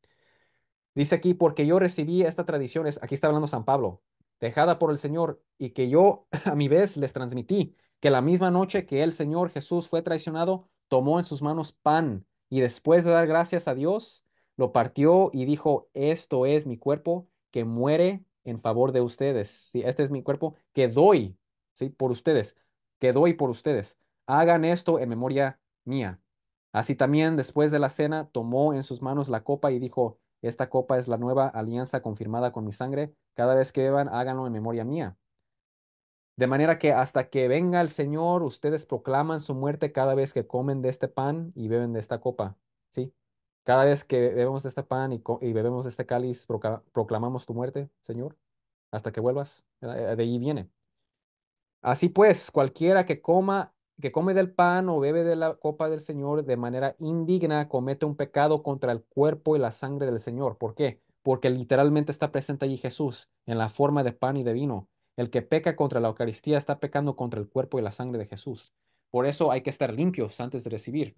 Dice aquí, porque yo recibí esta tradición, aquí está hablando San Pablo, dejada por el Señor, y que yo a mi vez les transmití, que la misma noche que el Señor Jesús fue traicionado, tomó en sus manos pan, y después de dar gracias a Dios, lo partió y dijo, esto es mi cuerpo que muere en favor de ustedes. Sí, este es mi cuerpo que doy, ¿sí? Por ustedes, que doy por ustedes. Hagan esto en memoria mía. Así también, después de la cena, tomó en sus manos la copa y dijo, esta copa es la nueva alianza confirmada con mi sangre. Cada vez que beban, háganlo en memoria mía. De manera que hasta que venga el Señor, ustedes proclaman su muerte cada vez que comen de este pan y beben de esta copa. ¿Sí? Cada vez que bebemos de este pan y bebemos de este cáliz, proclamamos tu muerte, Señor, hasta que vuelvas. De ahí viene. Así pues, cualquiera que come del pan o bebe de la copa del Señor de manera indigna, comete un pecado contra el cuerpo y la sangre del Señor. ¿Por qué? Porque literalmente está presente allí Jesús en la forma de pan y de vino. El que peca contra la Eucaristía está pecando contra el cuerpo y la sangre de Jesús. Por eso hay que estar limpios antes de recibir.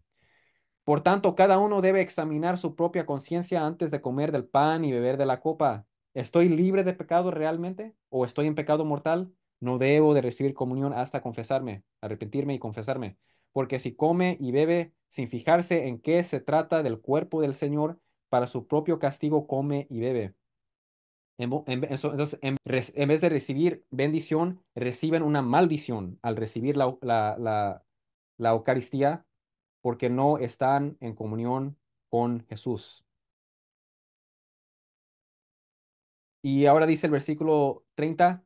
Por tanto, cada uno debe examinar su propia conciencia antes de comer del pan y beber de la copa. ¿Estoy libre de pecado realmente? ¿O estoy en pecado mortal? No debo de recibir comunión hasta confesarme, arrepentirme y confesarme. Porque si come y bebe sin fijarse en qué se trata del cuerpo del Señor, para su propio castigo come y bebe. Entonces, en vez de recibir bendición, reciben una maldición al recibir la Eucaristía porque no están en comunión con Jesús. Y ahora dice el versículo 30,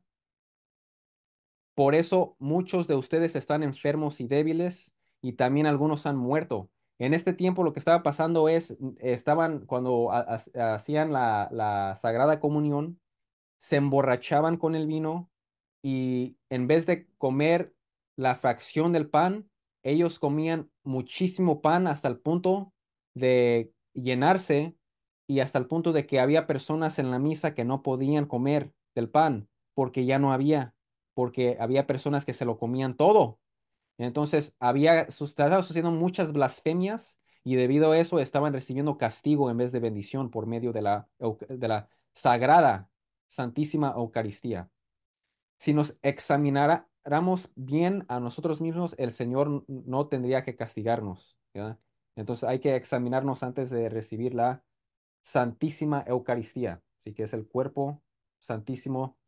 por eso muchos de ustedes están enfermos y débiles y también algunos han muerto. En este tiempo lo que estaba pasando es, estaban cuando hacían la Sagrada Comunión, se emborrachaban con el vino y en vez de comer la fracción del pan, ellos comían muchísimo pan hasta el punto de llenarse y hasta el punto de que había personas en la misa que no podían comer del pan porque ya no había, porque había personas que se lo comían todo. Entonces estaba sucediendo muchas blasfemias y debido a eso estaban recibiendo castigo en vez de bendición por medio de la sagrada, santísima Eucaristía. Si nos examináramos bien a nosotros mismos, el Señor no tendría que castigarnos, ¿verdad? Entonces hay que examinarnos antes de recibir la santísima Eucaristía, ¿sí? Que es el cuerpo santísimo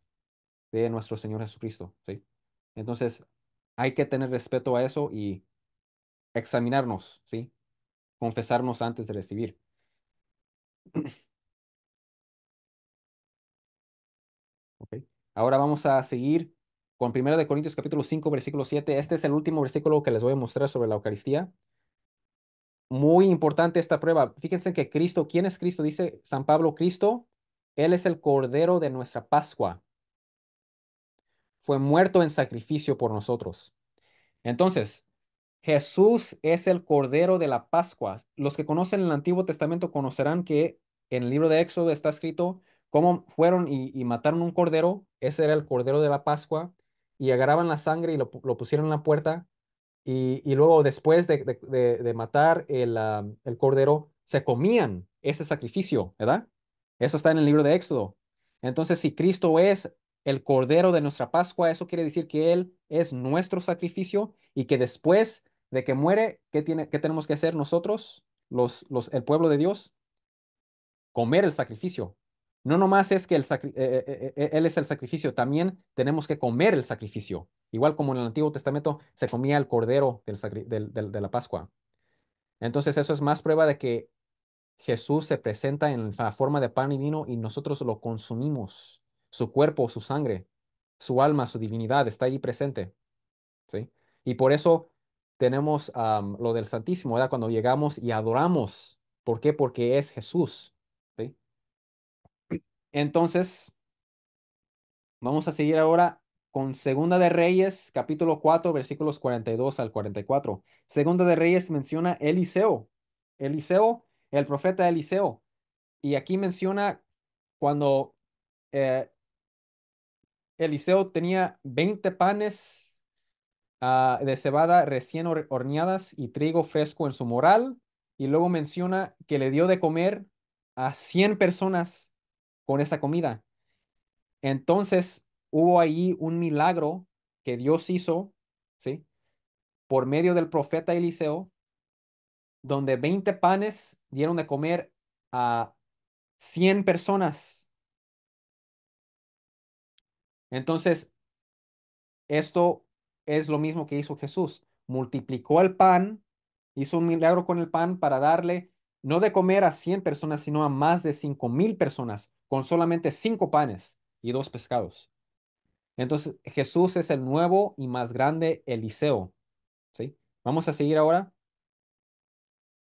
de nuestro Señor Jesucristo, ¿sí? Entonces hay que tener respeto a eso y examinarnos, ¿sí? confesarnos antes de recibir. ¿Ok? Ahora vamos a seguir con 1 Corintios capítulo 5 versículo 7. Este es el último versículo que les voy a mostrar sobre la Eucaristía. Muy importante esta prueba. Fíjense que Cristo, ¿quién es Cristo? Dice San Pablo, Cristo, Él es el Cordero de nuestra Pascua. Fue muerto en sacrificio por nosotros. Entonces, Jesús es el Cordero de la Pascua. Los que conocen el Antiguo Testamento conocerán que en el libro de Éxodo está escrito cómo fueron y mataron un cordero. Ese era el Cordero de la Pascua. Y agarraban la sangre y lo pusieron en la puerta. Y luego, después de matar el cordero, se comían ese sacrificio, ¿verdad? Eso está en el libro de Éxodo. Entonces, si Cristo es el cordero de nuestra Pascua, eso quiere decir que Él es nuestro sacrificio y que después de que muere, ¿qué tenemos que hacer nosotros, el pueblo de Dios? Comer el sacrificio. No nomás es que Él es el sacrificio, también tenemos que comer el sacrificio. Igual como en el Antiguo Testamento se comía el cordero de la Pascua. Entonces eso es más prueba de que Jesús se presenta en la forma de pan y vino y nosotros lo consumimos. Su cuerpo, su sangre, su alma, su divinidad está ahí presente. ¿Sí? Y por eso tenemos lo del Santísimo, ¿verdad? Cuando llegamos y adoramos. ¿Por qué? Porque es Jesús. ¿Sí? Entonces, vamos a seguir ahora con Segunda de Reyes, capítulo 4 versículos 42 al 44. Segunda de Reyes menciona Eliseo. Eliseo, el profeta Eliseo. Y aquí menciona cuando eh, Eliseo tenía 20 panes de cebada recién horneadas y trigo fresco en su moral. Y luego menciona que le dio de comer a 100 personas con esa comida. Entonces hubo ahí un milagro que Dios hizo, ¿sí? Por medio del profeta Eliseo, donde 20 panes dieron de comer a 100 personas. Entonces, esto es lo mismo que hizo Jesús. Multiplicó el pan, hizo un milagro con el pan para darle no de comer a 100 personas, sino a más de 5,000 personas, con solamente 5 panes y 2 pescados. Entonces, Jesús es el nuevo y más grande Eliseo. ¿Sí? Vamos a seguir ahora.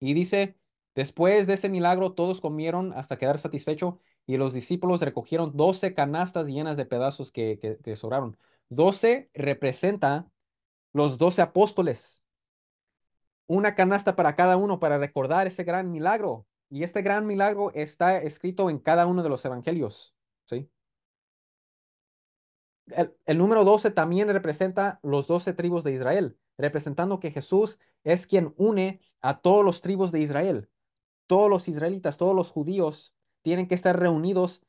Y dice, después de ese milagro, todos comieron hasta quedar satisfechos y los discípulos recogieron 12 canastas llenas de pedazos que sobraron. 12 representa los 12 apóstoles. Una canasta para cada uno para recordar ese gran milagro. Y este gran milagro está escrito en cada uno de los evangelios. ¿Sí? El número 12 también representa los 12 tribus de Israel, representando que Jesús es quien une a todos los tribus de Israel. Todos los israelitas, todos los judíos tienen que estar reunidos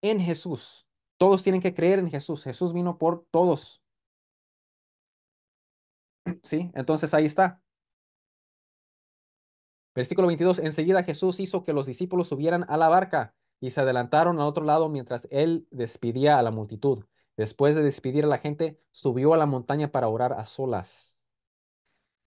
en Jesús. Todos tienen que creer en Jesús. Jesús vino por todos. ¿Sí? Entonces ahí está. Versículo 22. Enseguida Jesús hizo que los discípulos subieran a la barca y se adelantaron al otro lado mientras él despedía a la multitud. Después de despedir a la gente, subió a la montaña para orar a solas.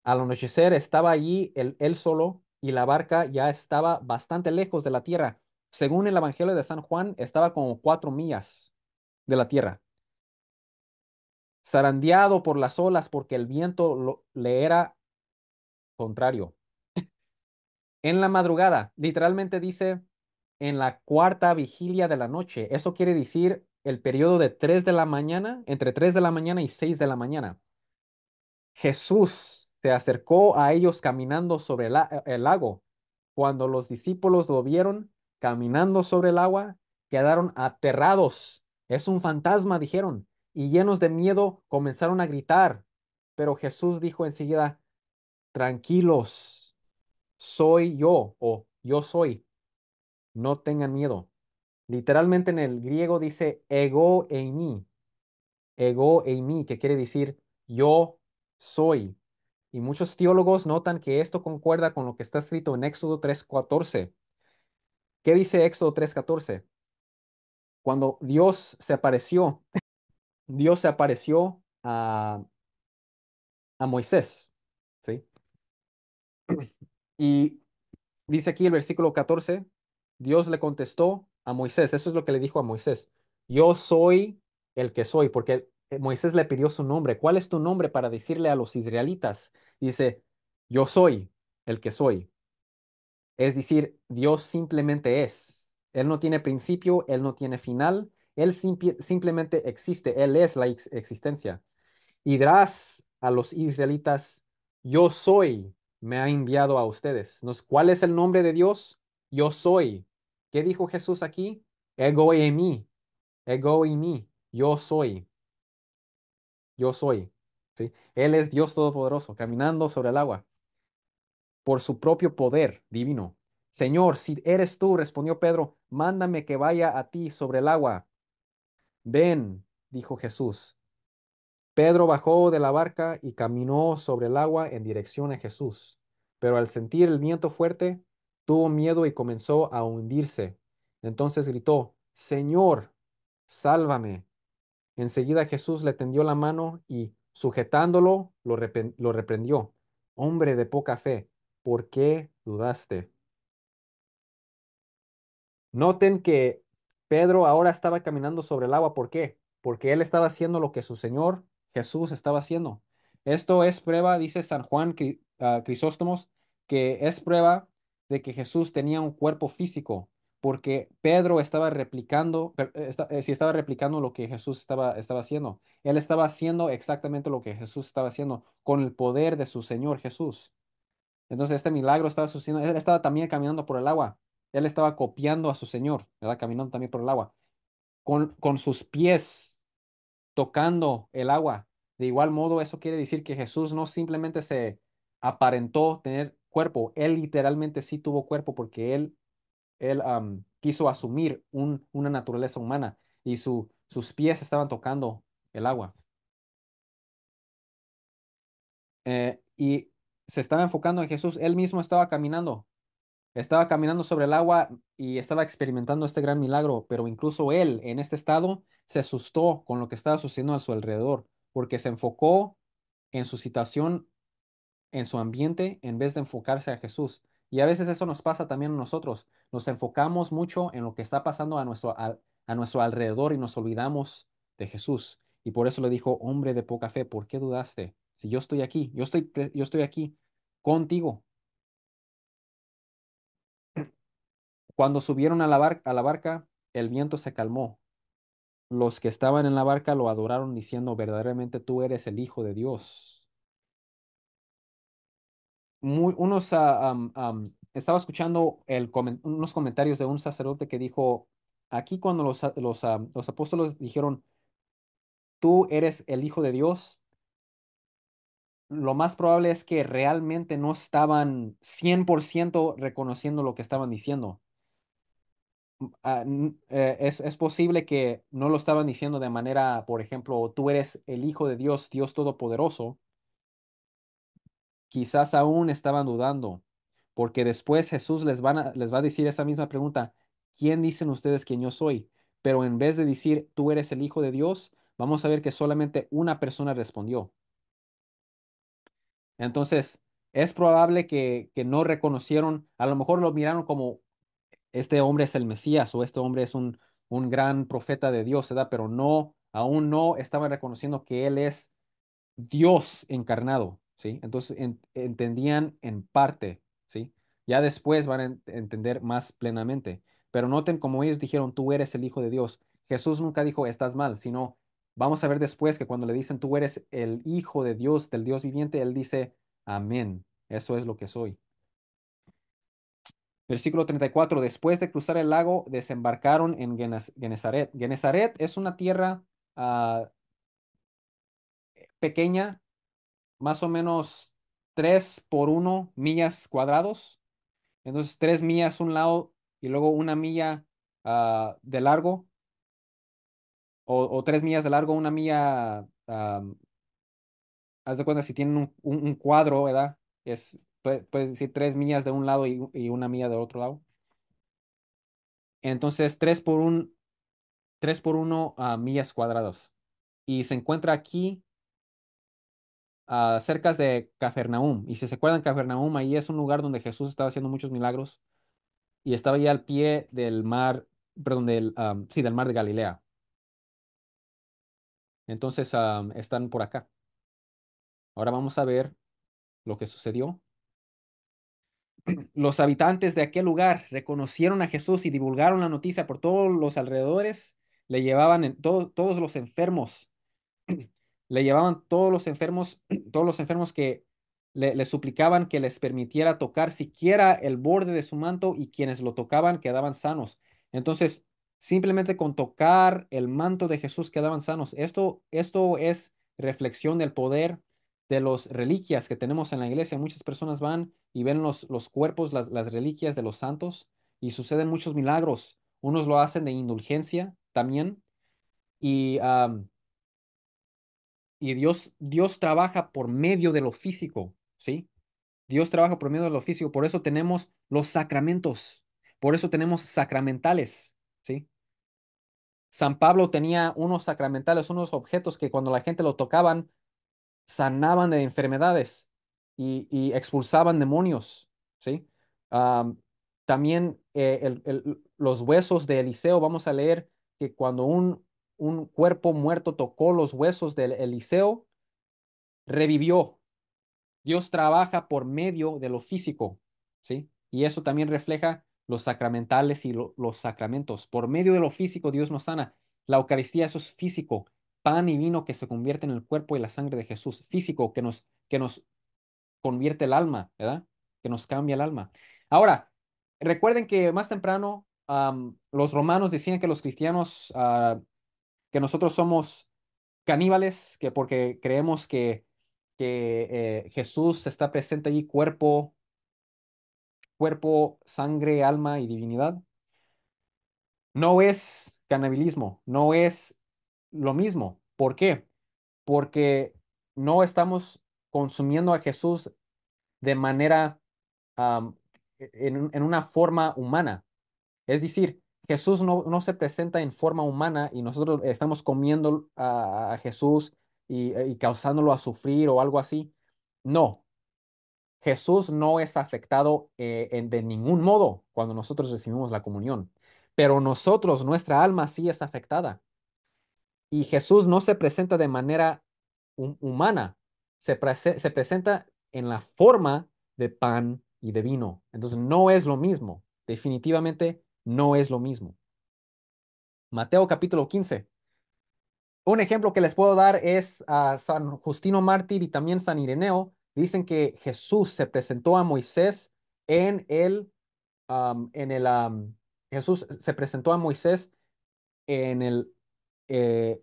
Al anochecer estaba allí él solo y la barca ya estaba bastante lejos de la tierra. Según el Evangelio de San Juan, estaba como 4 millas de la tierra, zarandeado por las olas porque el viento le era contrario. En la madrugada, literalmente dice en la cuarta vigilia de la noche. Eso quiere decir el periodo de 3 de la mañana, entre 3 de la mañana y 6 de la mañana. Jesús se acercó a ellos caminando sobre el lago. Cuando los discípulos lo vieron caminando sobre el agua, quedaron aterrados. Es un fantasma, dijeron, y llenos de miedo comenzaron a gritar. Pero Jesús dijo enseguida, tranquilos, soy yo o yo soy, no tengan miedo. Literalmente en el griego dice ego eimi, que quiere decir yo soy. Y muchos teólogos notan que esto concuerda con lo que está escrito en Éxodo 3:14. ¿Qué dice Éxodo 3:14? Cuando Dios se apareció a Moisés, ¿sí? Dice aquí el versículo 14, Dios le contestó a Moisés, eso es lo que le dijo a Moisés, yo soy el que soy, porque Moisés le pidió su nombre. ¿Cuál es tu nombre para decirle a los israelitas? Dice, yo soy el que soy. Es decir, Dios simplemente es. Él no tiene principio, Él no tiene final, Él simplemente existe, Él es la existencia. Y dirás a los israelitas, yo soy, me ha enviado a ustedes. ¿Cuál es el nombre de Dios? Yo soy. ¿Qué dijo Jesús aquí? Ego y mí, yo soy, yo soy. ¿Sí? Él es Dios Todopoderoso, caminando sobre el agua, por su propio poder divino. Señor, si eres tú, respondió Pedro, mándame que vaya a ti sobre el agua. Ven, dijo Jesús. Pedro bajó de la barca y caminó sobre el agua en dirección a Jesús, pero al sentir el viento fuerte, tuvo miedo y comenzó a hundirse. Entonces gritó, Señor, sálvame. Enseguida Jesús le tendió la mano y, sujetándolo, lo reprendió. Hombre de poca fe, ¿por qué dudaste? Noten que Pedro ahora estaba caminando sobre el agua. ¿Por qué? Porque él estaba haciendo lo que su Señor Jesús estaba haciendo. Esto es prueba, dice San Juan Crisóstomos, que es prueba de que Jesús tenía un cuerpo físico, porque Pedro estaba replicando, sí estaba replicando lo que Jesús estaba haciendo. Él estaba haciendo exactamente lo que Jesús estaba haciendo con el poder de su Señor Jesús. Entonces este milagro estaba sucediendo, él estaba también caminando por el agua, él estaba copiando a su Señor, ¿verdad? Caminando también por el agua, con sus pies tocando el agua. De igual modo, eso quiere decir que Jesús no simplemente se aparentó tener cuerpo, él literalmente sí tuvo cuerpo porque él quiso asumir una naturaleza humana y sus pies estaban tocando el agua. Y se estaba enfocando en Jesús, él mismo estaba caminando sobre el agua y estaba experimentando este gran milagro, pero incluso él, en este estado, se asustó con lo que estaba sucediendo a su alrededor, porque se enfocó en su situación, en su ambiente, en vez de enfocarse a Jesús. Y a veces eso nos pasa también a nosotros. Nos enfocamos mucho en lo que está pasando a nuestro alrededor y nos olvidamos de Jesús. Y por eso le dijo, hombre de poca fe, ¿por qué dudaste? Si yo estoy aquí, yo estoy aquí contigo. Cuando subieron a la barca, el viento se calmó. Los que estaban en la barca lo adoraron diciendo, verdaderamente tú eres el Hijo de Dios. Estaba escuchando unos comentarios de un sacerdote que dijo, aquí cuando los apóstoles dijeron, tú eres el Hijo de Dios, lo más probable es que realmente no estaban 100% reconociendo lo que estaban diciendo. Es posible que no lo estaban diciendo de manera, por ejemplo, tú eres el Hijo de Dios, Dios Todopoderoso. Quizás aún estaban dudando, porque después Jesús les va a decir esa misma pregunta, ¿quién dicen ustedes que yo soy? Pero en vez de decir, tú eres el Hijo de Dios, vamos a ver que solamente una persona respondió. Entonces, es probable que no reconocieron, a lo mejor lo miraron como este hombre es el Mesías o este hombre es un gran profeta de Dios, ¿verdad? Pero no, aún no estaban reconociendo que Él es Dios encarnado, ¿sí? Entonces entendían en parte, ¿sí? Ya después van a entender más plenamente. Pero noten como ellos dijeron, tú eres el Hijo de Dios. Jesús nunca dijo, estás mal, sino vamos a ver después que cuando le dicen, tú eres el Hijo de Dios, del Dios viviente, Él dice, amén, eso es lo que soy. Versículo 34. Después de cruzar el lago, desembarcaron en Genezaret. Genezaret es una tierra ah, pequeña, más o menos 3 por 1 millas cuadrados. Entonces, 3 millas un lado y luego 1 milla de largo, o 3 millas de largo, 1 milla, haz de cuenta si tienen un cuadro, ¿verdad? Puedes decir 3 millas de un lado y 1 milla del otro lado. Entonces, 3 por 1 millas cuadradas. Y se encuentra aquí cerca de Cafarnaúm. Y si se acuerdan, Cafarnaúm, ahí es un lugar donde Jesús estaba haciendo muchos milagros y estaba ahí al pie del mar, perdón, sí, del mar de Galilea. Entonces, están por acá. Ahora vamos a ver lo que sucedió. Los habitantes de aquel lugar reconocieron a Jesús y divulgaron la noticia por todos los alrededores. Le llevaban todos los enfermos. Le llevaban todos los enfermos, todos los enfermos que le suplicaban que les permitiera tocar siquiera el borde de su manto y quienes lo tocaban quedaban sanos. Entonces, simplemente con tocar el manto de Jesús quedaban sanos. Esto es reflexión del poder de las reliquias que tenemos en la iglesia. Muchas personas van y ven los cuerpos, las reliquias de los santos y suceden muchos milagros. Unos lo hacen de indulgencia también y, Dios trabaja por medio de lo físico, ¿sí? Dios trabaja por medio de lo físico. Por eso tenemos los sacramentos. Por eso tenemos sacramentales, ¿sí? San Pablo tenía unos sacramentales, unos objetos que cuando la gente lo tocaban, sanaban de enfermedades y expulsaban demonios, ¿sí? Am, También los huesos de Eliseo, vamos a leer que cuando un cuerpo muerto tocó los huesos de Eliseo, revivió. Dios trabaja por medio de lo físico, ¿sí? Y eso también refleja los sacramentales y los sacramentos. Por medio de lo físico Dios nos sana. La Eucaristía, eso es físico. Pan y vino que se convierten en el cuerpo y la sangre de Jesús. Físico que nos convierte el alma, ¿verdad? Que nos cambia el alma. Ahora, recuerden que más temprano los romanos decían que los cristianos, que nosotros somos caníbales, que porque creemos que Jesús está presente allí, cuerpo, sangre, alma y divinidad. No es canibalismo, no es lo mismo. ¿Por qué? Porque no estamos consumiendo a Jesús de manera, am, en una forma humana. Es decir, Jesús no se presenta en forma humana y nosotros estamos comiendo a Jesús y causándolo a sufrir o algo así. No, Jesús no es afectado de ningún modo cuando nosotros recibimos la comunión, pero nosotros, nuestra alma sí es afectada. Y Jesús no se presenta de manera humana, se presenta en la forma de pan y de vino. Entonces no es lo mismo, definitivamente no es lo mismo. Mateo capítulo 15. Un ejemplo que les puedo dar es a San Justino Mártir y también San Ireneo. Dicen que Jesús se presentó a Moisés en el, am, en el, am, Jesús se presentó a Moisés en eh,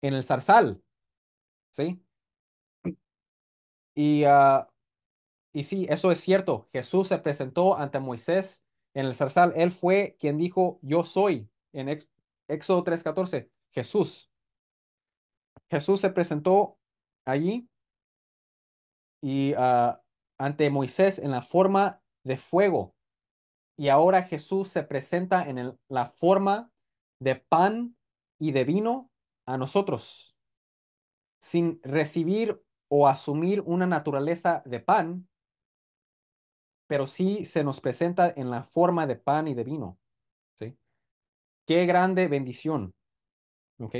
en el zarzal, ¿sí? Y, ah, y sí, eso es cierto. Jesús se presentó ante Moisés en el zarzal. Él fue quien dijo, yo soy, en Éxodo 3:14. Jesús se presentó allí y ante Moisés en la forma de fuego. Y ahora Jesús se presenta en la forma de pan y de vino a nosotros, sin recibir o asumir una naturaleza de pan, pero sí se nos presenta en la forma de pan y de vino. ¿Sí? Qué grande bendición. ¿Ok?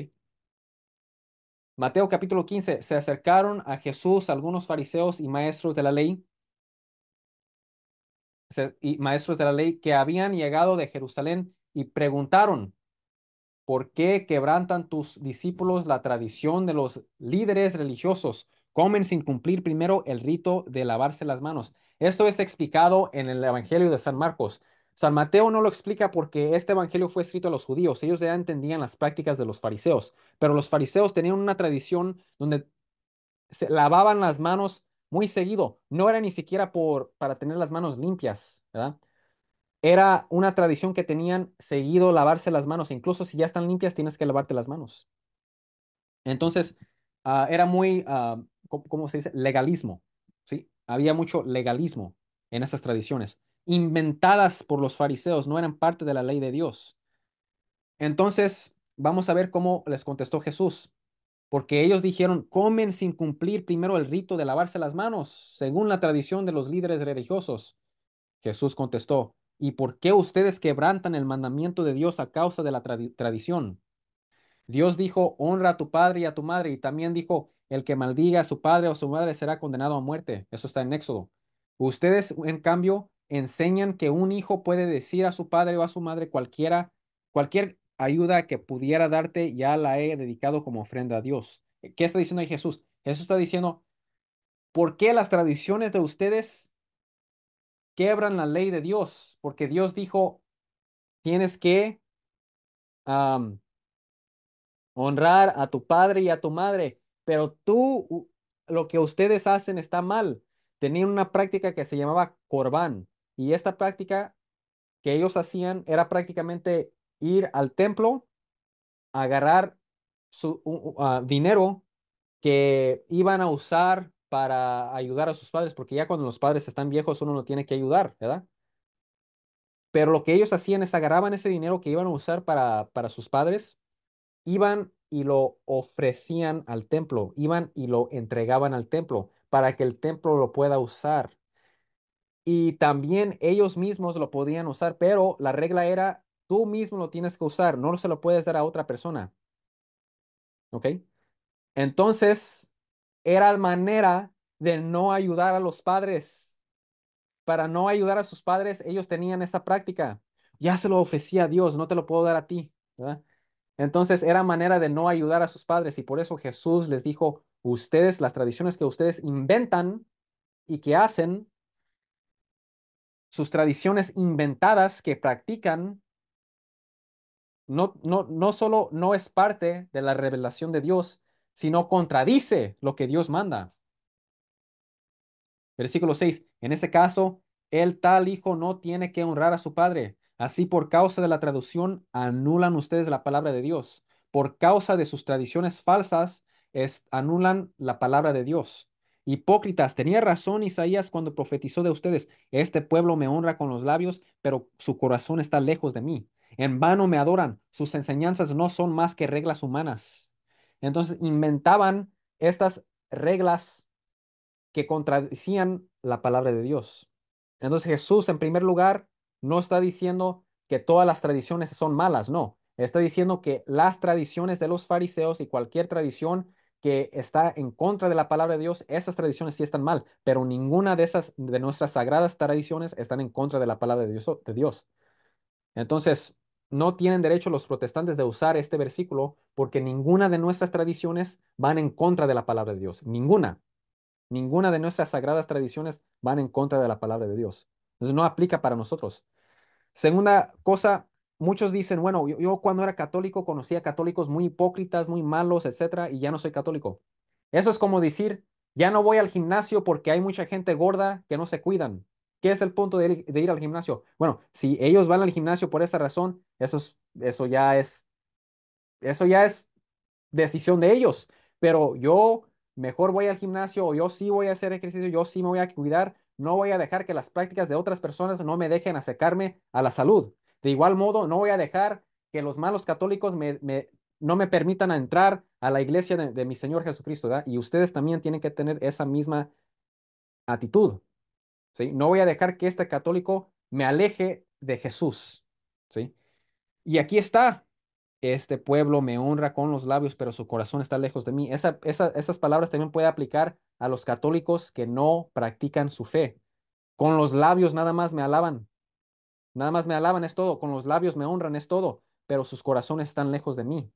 Mateo capítulo 15. Se acercaron a Jesús algunos fariseos y maestros de la ley y maestros de la ley que habían llegado de Jerusalén y preguntaron, ¿por qué quebrantan tus discípulos la tradición de los líderes religiosos? Comen sin cumplir primero el rito de lavarse las manos. Esto es explicado en el Evangelio de San Marcos. San Mateo no lo explica porque este evangelio fue escrito a los judíos. Ellos ya entendían las prácticas de los fariseos, pero los fariseos tenían una tradición donde se lavaban las manos muy seguido. No era ni siquiera para tener las manos limpias, ¿verdad? Era una tradición que tenían seguido lavarse las manos. Incluso si ya están limpias, tienes que lavarte las manos. Entonces, era muy, ¿cómo se dice? Legalismo, ¿sí? Había mucho legalismo en esas tradiciones, inventadas por los fariseos, no eran parte de la ley de Dios. Entonces, vamos a ver cómo les contestó Jesús. porque ellos dijeron, comen sin cumplir primero el rito de lavarse las manos, según la tradición de los líderes religiosos. Jesús contestó, ¿y por qué ustedes quebrantan el mandamiento de Dios a causa de la tradición? Dios dijo, honra a tu padre y a tu madre, y también dijo, el que maldiga a su padre o su madre será condenado a muerte. Eso está en Éxodo. Ustedes, en cambio, enseñan que un hijo puede decir a su padre o a su madre cualquier ayuda que pudiera darte, ya la he dedicado como ofrenda a Dios. ¿Qué está diciendo ahí Jesús? Jesús está diciendo, ¿por qué las tradiciones de ustedes quebran la ley de Dios? Porque Dios dijo, tienes que am, honrar a tu padre y a tu madre, pero lo que ustedes hacen está mal. Tenían una práctica que se llamaba corbán, y esta práctica que ellos hacían era prácticamente ir al templo, agarrar dinero que iban a usar para ayudar a sus padres, porque ya cuando los padres están viejos uno lo tiene que ayudar, ¿verdad? Pero lo que ellos hacían es agarraban ese dinero que iban a usar para sus padres, iban y lo ofrecían al templo, iban y lo entregaban al templo para que el templo lo pueda usar. Y también ellos mismos lo podían usar, pero la regla era, tú mismo lo tienes que usar, no se lo puedes dar a otra persona, ¿ok? Entonces, era manera de no ayudar a los padres. Para no ayudar a sus padres, ellos tenían esa práctica. Ya se lo ofrecía a Dios, no te lo puedo dar a ti, ¿verdad? Entonces era manera de no ayudar a sus padres y por eso Jesús les dijo, ustedes, las tradiciones que ustedes inventan y que hacen, sus tradiciones inventadas que practican, no solo no es parte de la revelación de Dios, sino contradice lo que Dios manda. Versículo 6. En ese caso, el tal hijo no tiene que honrar a su padre. Así, por causa de la traducción, anulan ustedes la palabra de Dios. Por causa de sus tradiciones falsas, anulan la palabra de Dios. Hipócritas, tenía razón Isaías cuando profetizó de ustedes. Este pueblo me honra con los labios, pero su corazón está lejos de mí. En vano me adoran. Sus enseñanzas no son más que reglas humanas. Entonces inventaban estas reglas que contradecían la palabra de Dios. Entonces Jesús, en primer lugar, no está diciendo que todas las tradiciones son malas, no. Está diciendo que las tradiciones de los fariseos y cualquier tradición que está en contra de la palabra de Dios, esas tradiciones sí están mal, pero ninguna de esas de nuestras sagradas tradiciones están en contra de la palabra de Dios. Entonces, no tienen derecho los protestantes de usar este versículo porque ninguna de nuestras tradiciones van en contra de la palabra de Dios, ninguna. Ninguna de nuestras sagradas tradiciones van en contra de la palabra de Dios. Entonces no aplica para nosotros. Segunda cosa, muchos dicen, bueno, yo cuando era católico conocía católicos muy hipócritas, muy malos, etcétera, y ya no soy católico. Eso es como decir, ya no voy al gimnasio porque hay mucha gente gorda que no se cuidan. ¿Qué es el punto de ir al gimnasio? Bueno, si ellos van al gimnasio por esa razón, eso ya es decisión de ellos. Pero yo mejor voy al gimnasio o yo sí voy a hacer ejercicio, yo sí me voy a cuidar, no voy a dejar que las prácticas de otras personas no me dejen acercarme a la salud. De igual modo, no voy a dejar que los malos católicos no me permitan entrar a la iglesia de mi Señor Jesucristo, ¿verdad? Y ustedes también tienen que tener esa misma actitud, ¿sí? No voy a dejar que este católico me aleje de Jesús, ¿sí? Y aquí está. Este pueblo me honra con los labios, pero su corazón está lejos de mí. Esas palabras también puede aplicar a los católicos que no practican su fe. Con los labios nada más me alaban es todo, con los labios me honran es todo, pero sus corazones están lejos de mí.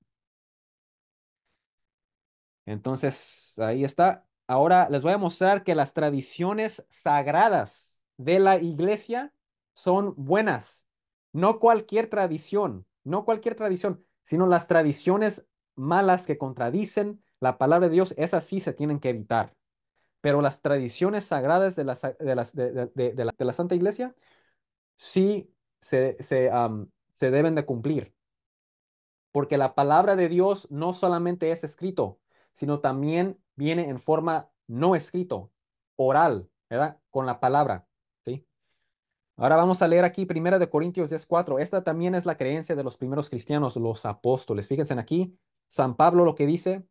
Entonces, ahí está. Ahora les voy a mostrar que las tradiciones sagradas de la iglesia son buenas. No cualquier tradición, no cualquier tradición, sino las tradiciones malas que contradicen la palabra de Dios, esas sí se tienen que evitar. Pero las tradiciones sagradas de la Santa Iglesia sí se deben de cumplir porque la palabra de Dios no solamente es escrito, sino también viene en forma no escrito, oral, ¿verdad? Con la palabra, ¿sí? Ahora vamos a leer aquí Primera de Corintios 10:4. Esta también es la creencia de los primeros cristianos, los apóstoles. Fíjense aquí, San Pablo lo que dice,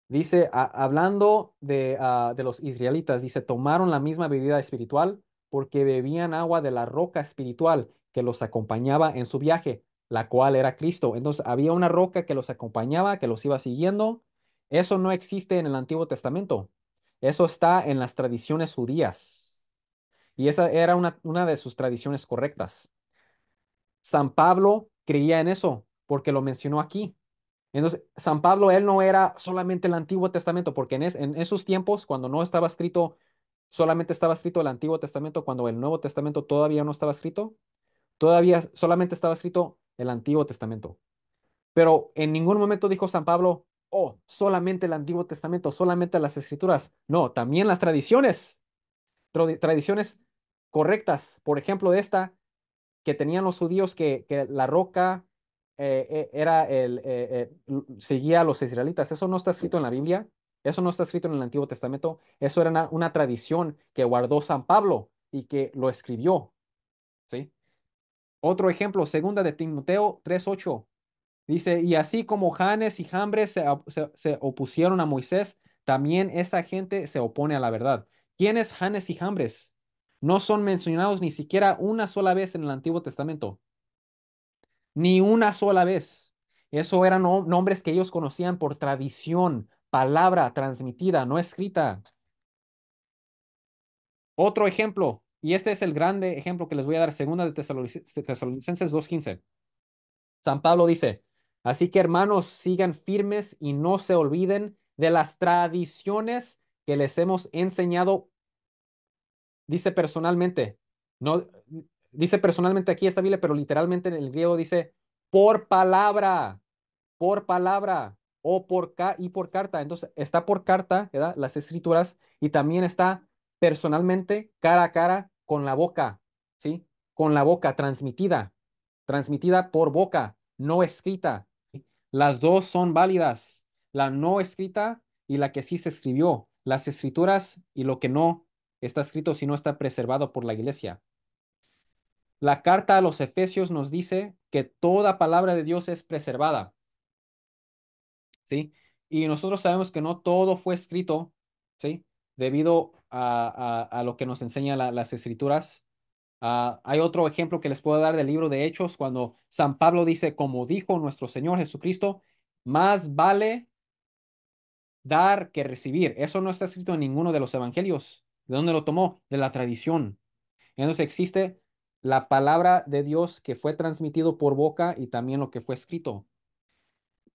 Dice, hablando de los israelitas, dice, tomaron la misma bebida espiritual porque bebían agua de la roca espiritual que los acompañaba en su viaje, la cual era Cristo. Entonces, había una roca que los acompañaba, que los iba siguiendo. Eso no existe en el Antiguo Testamento. Eso está en las tradiciones judías. Y esa era una de sus tradiciones correctas. San Pablo creía en eso porque lo mencionó aquí. Entonces, San Pablo, él no era solamente el Antiguo Testamento, porque en esos tiempos, cuando no estaba escrito, solamente estaba escrito el Antiguo Testamento, cuando el Nuevo Testamento todavía no estaba escrito, todavía solamente estaba escrito el Antiguo Testamento. Pero en ningún momento dijo San Pablo, oh, solamente el Antiguo Testamento, solamente las Escrituras. No, también las tradiciones, tradiciones correctas. Por ejemplo, esta que tenían los judíos que la roca era seguía a los israelitas. Eso no está escrito en la Biblia, eso no está escrito en el Antiguo Testamento, eso era una tradición que guardó San Pablo y que lo escribió, ¿sí? Otro ejemplo, segunda de Timoteo 3:8, dice, y así como Janes y Jambres se opusieron a Moisés, también esa gente se opone a la verdad. ¿Quién es Janes y Jambres? No son mencionados ni siquiera una sola vez en el Antiguo Testamento. Ni una sola vez. Eso eran nombres que ellos conocían por tradición, palabra transmitida, no escrita. Otro ejemplo, y este es el grande ejemplo que les voy a dar, segunda de Tesalonicenses 2:15. San Pablo dice, así que hermanos, sigan firmes y no se olviden de las tradiciones que les hemos enseñado, dice personalmente. No, dice personalmente aquí esta Biblia, pero literalmente en el griego dice por palabra o y por carta. Entonces, está por carta, ¿verdad? Las escrituras y también está personalmente, cara a cara, con la boca, ¿sí? Con la boca transmitida por boca, no escrita. Las dos son válidas, la no escrita y la que sí se escribió, las escrituras y lo que no está escrito si no está preservado por la iglesia. La carta a los Efesios nos dice que toda palabra de Dios es preservada. ¿Sí? Y nosotros sabemos que no todo fue escrito, ¿sí? Debido a lo que nos enseñan las escrituras. Hay otro ejemplo que les puedo dar del libro de Hechos, cuando San Pablo dice, como dijo nuestro Señor Jesucristo, más vale dar que recibir. Eso no está escrito en ninguno de los evangelios. ¿De dónde lo tomó? De la tradición. Entonces existe la palabra de Dios que fue transmitido por boca y también lo que fue escrito.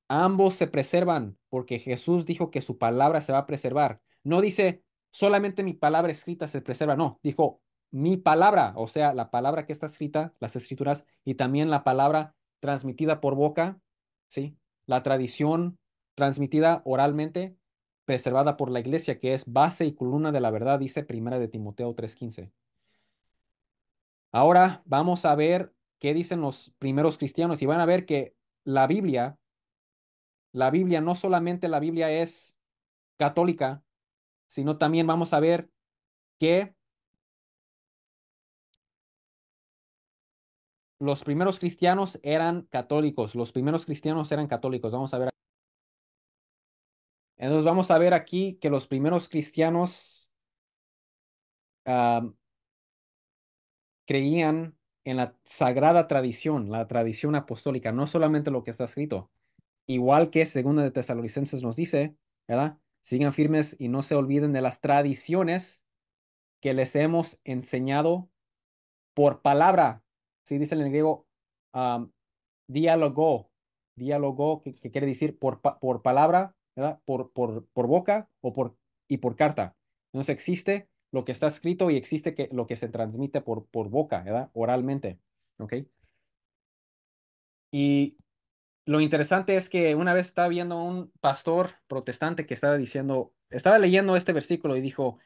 Ambos se preservan porque Jesús dijo que su palabra se va a preservar. No dice solamente mi palabra escrita se preserva, no, dijo mi palabra, o sea, la palabra que está escrita, las escrituras, y también la palabra transmitida por boca, ¿sí? La tradición transmitida oralmente, preservada por la iglesia, que es base y columna de la verdad, dice Primera de Timoteo 3:15. Ahora vamos a ver qué dicen los primeros cristianos y van a ver que la Biblia no solamente la Biblia es católica, sino también vamos a ver que los primeros cristianos eran católicos, los primeros cristianos eran católicos. Vamos a ver. Entonces vamos a ver aquí que los primeros cristianos ah, creían en la sagrada tradición, la tradición apostólica, no solamente lo que está escrito. Igual que segunda de Tesalonicenses nos dice, ¿verdad? Sigan firmes y no se olviden de las tradiciones que les hemos enseñado por palabra. Sí, dice en el griego, um, diálogo, diálogo, que quiere decir por palabra, ¿verdad? Por boca y por carta. Entonces existe lo que está escrito y existe lo que se transmite por boca, ¿verdad? Oralmente. ¿Ok? Y lo interesante es que una vez estaba viendo un pastor protestante que estaba diciendo, estaba leyendo este versículo y dijo,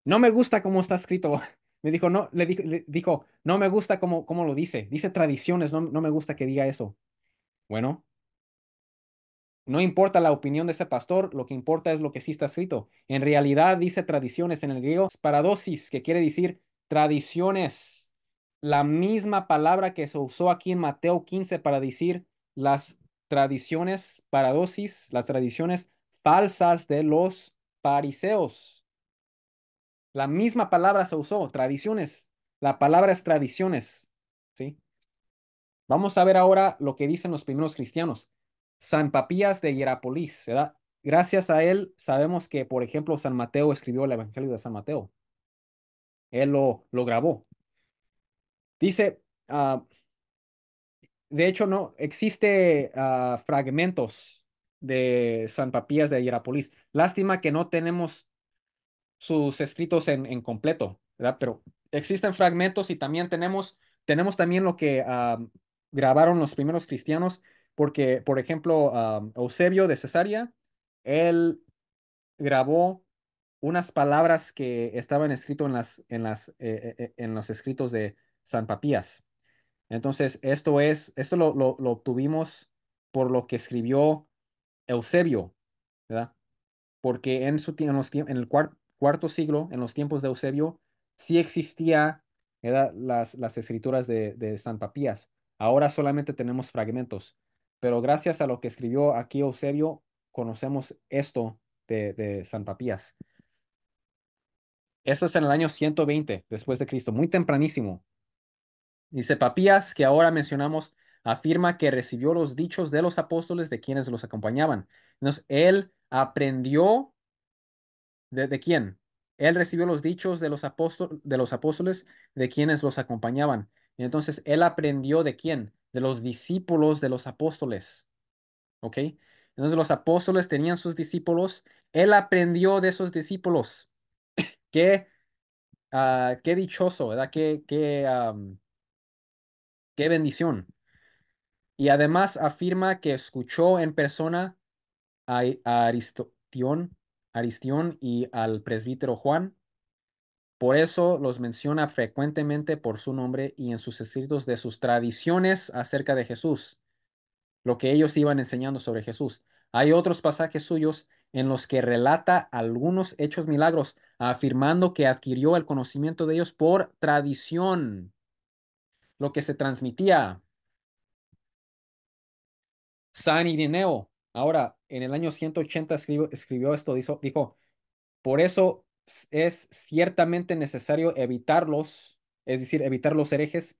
no me gusta cómo está escrito. Me dijo, no, le dijo, no me gusta cómo lo dice. Dice tradiciones, no me gusta que diga eso. Bueno, no importa la opinión de ese pastor, lo que importa es lo que sí está escrito. En realidad dice tradiciones en el griego, paradosis, que quiere decir tradiciones. La misma palabra que se usó aquí en Mateo 15 para decir las tradiciones, paradosis, las tradiciones, falsas de los fariseos. La misma palabra se usó, tradiciones. La palabra es tradiciones, ¿sí? Vamos a ver ahora lo que dicen los primeros cristianos. San Papías de Hierápolis, ¿verdad? Gracias a él sabemos que, por ejemplo, San Mateo escribió el Evangelio de San Mateo. Él lo grabó. Dice, de hecho, no, existe fragmentos de San Papías de Hierápolis. Lástima que no tenemos sus escritos en completo, ¿verdad? Pero existen fragmentos y también tenemos también lo que grabaron los primeros cristianos, porque, por ejemplo, Eusebio de Cesarea, él grabó unas palabras que estaban escritas en los escritos de San Papías. Entonces, esto lo obtuvimos por lo que escribió Eusebio, ¿verdad? Porque en el cuarto siglo, en los tiempos de Eusebio, sí existía, ¿verdad? Las escrituras de San Papías. Ahora solamente tenemos fragmentos, pero gracias a lo que escribió aquí Eusebio, conocemos esto de San Papías. Esto es en el año 120 después de Cristo, muy tempranísimo. Dice Papías, que ahora mencionamos, afirma que recibió los dichos de los apóstoles de quienes los acompañaban. Entonces, él aprendió ¿de quién? Él recibió los dichos de los apóstoles de quienes los acompañaban. Y entonces, él aprendió ¿de quién? De los discípulos de los apóstoles. ¿Ok? Entonces, los apóstoles tenían sus discípulos. Él aprendió de esos discípulos. Qué, qué dichoso, ¿verdad? Qué bendición. Y además afirma que escuchó en persona a Aristión y al presbítero Juan. Por eso los menciona frecuentemente por su nombre y en sus escritos de sus tradiciones acerca de Jesús, lo que ellos iban enseñando sobre Jesús. Hay otros pasajes suyos en los que relata algunos hechos milagros, afirmando que adquirió el conocimiento de ellos por tradición, lo que se transmitía. San Irineo, ahora en el año 180 escribió esto, dijo, por eso es ciertamente necesario evitarlos, es decir, evitar los herejes,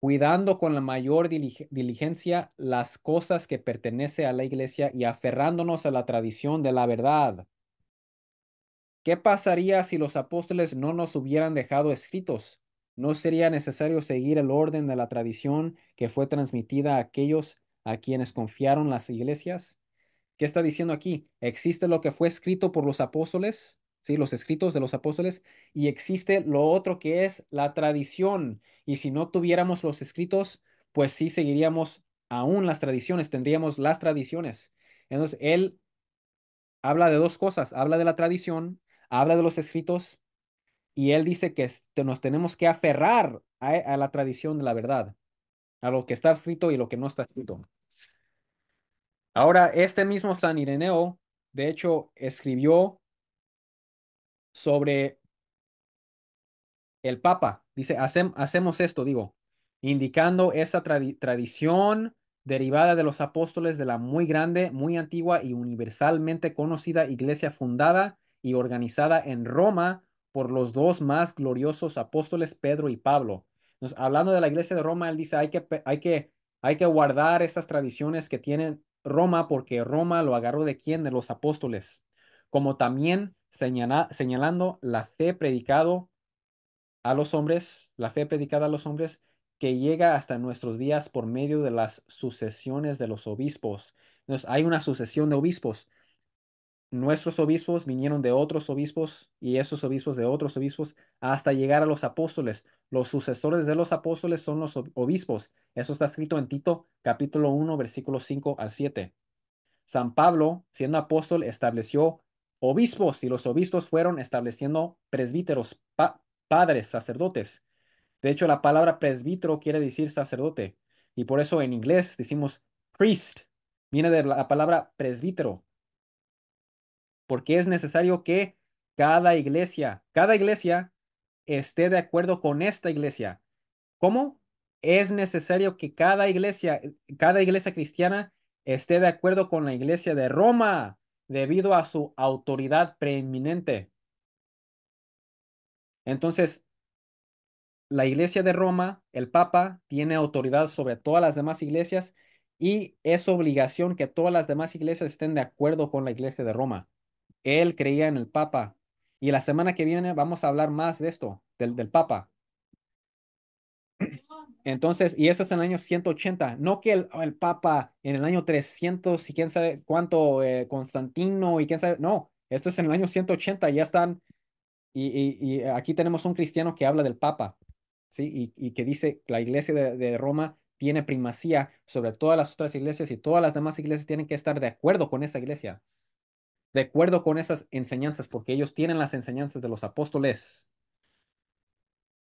cuidando con la mayor diligencia las cosas que pertenecen a la iglesia y aferrándonos a la tradición de la verdad. ¿Qué pasaría si los apóstoles no nos hubieran dejado escritos? ¿No sería necesario seguir el orden de la tradición que fue transmitida a aquellos a quienes confiaron las iglesias? ¿Qué está diciendo aquí? Existe lo que fue escrito por los apóstoles, ¿sí? Los escritos de los apóstoles, y existe lo otro que es la tradición. Y si no tuviéramos los escritos, pues sí seguiríamos aún las tradiciones, tendríamos las tradiciones. Entonces, él habla de dos cosas, habla de la tradición, habla de los escritos, y él dice que nos tenemos que aferrar a la tradición de la verdad, a lo que está escrito y lo que no está escrito. Ahora, este mismo San Ireneo, de hecho, escribió sobre el Papa. Dice, hacemos esto, digo, indicando esa tradición derivada de los apóstoles de la muy grande, muy antigua y universalmente conocida iglesia fundada y organizada en Roma por los dos más gloriosos apóstoles, Pedro y Pablo. Entonces, hablando de la iglesia de Roma, él dice, hay que guardar esas tradiciones que tienen Roma porque Roma lo agarró de quién, de los apóstoles, como también señalando la fe predicado a los hombres, la fe predicada a los hombres, que llega hasta nuestros días por medio de las sucesiones de los obispos. Entonces, hay una sucesión de obispos. Nuestros obispos vinieron de otros obispos y esos obispos de otros obispos hasta llegar a los apóstoles. Los sucesores de los apóstoles son los obispos. Eso está escrito en Tito capítulo 1, versículos 5 al 7. San Pablo, siendo apóstol, estableció obispos y los obispos fueron estableciendo presbíteros, padres, sacerdotes. De hecho, la palabra presbítero quiere decir sacerdote y por eso en inglés decimos priest. Viene de la palabra presbítero, porque es necesario que cada iglesia esté de acuerdo con esta iglesia. ¿Cómo? Es necesario que cada iglesia cristiana esté de acuerdo con la iglesia de Roma. debido a su autoridad preeminente. Entonces, la Iglesia de Roma, el Papa, tiene autoridad sobre todas las demás iglesias y es obligación que todas las demás iglesias estén de acuerdo con la Iglesia de Roma. Él creía en el Papa. Y la semana que viene vamos a hablar más de esto, del Papa. Entonces, y esto es en el año 180, no que el Papa en el año 300 y quién sabe cuánto, Constantino y quién sabe, no, esto es en el año 180, ya están, y aquí tenemos un cristiano que habla del Papa, ¿sí? Y que dice que la iglesia de Roma tiene primacía sobre todas las otras iglesias y todas las demás iglesias tienen que estar de acuerdo con esa iglesia, de acuerdo con esas enseñanzas, porque ellos tienen las enseñanzas de los apóstoles.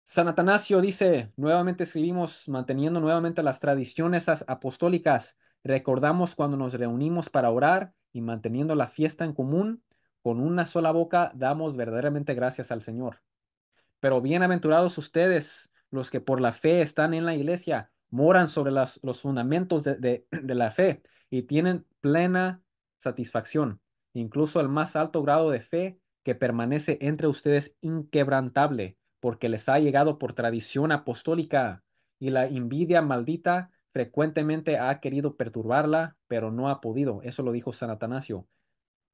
San Atanasio dice, nuevamente escribimos, manteniendo nuevamente las tradiciones apostólicas, recordamos cuando nos reunimos para orar y manteniendo la fiesta en común, con una sola boca damos verdaderamente gracias al Señor. Pero bienaventurados ustedes, los que por la fe están en la iglesia, moran sobre los fundamentos de la fe y tienen plena satisfacción, incluso el más alto grado de fe que permanece entre ustedes inquebrantable, porque les ha llegado por tradición apostólica, y la envidia maldita frecuentemente ha querido perturbarla, pero no ha podido. Eso lo dijo San Atanasio.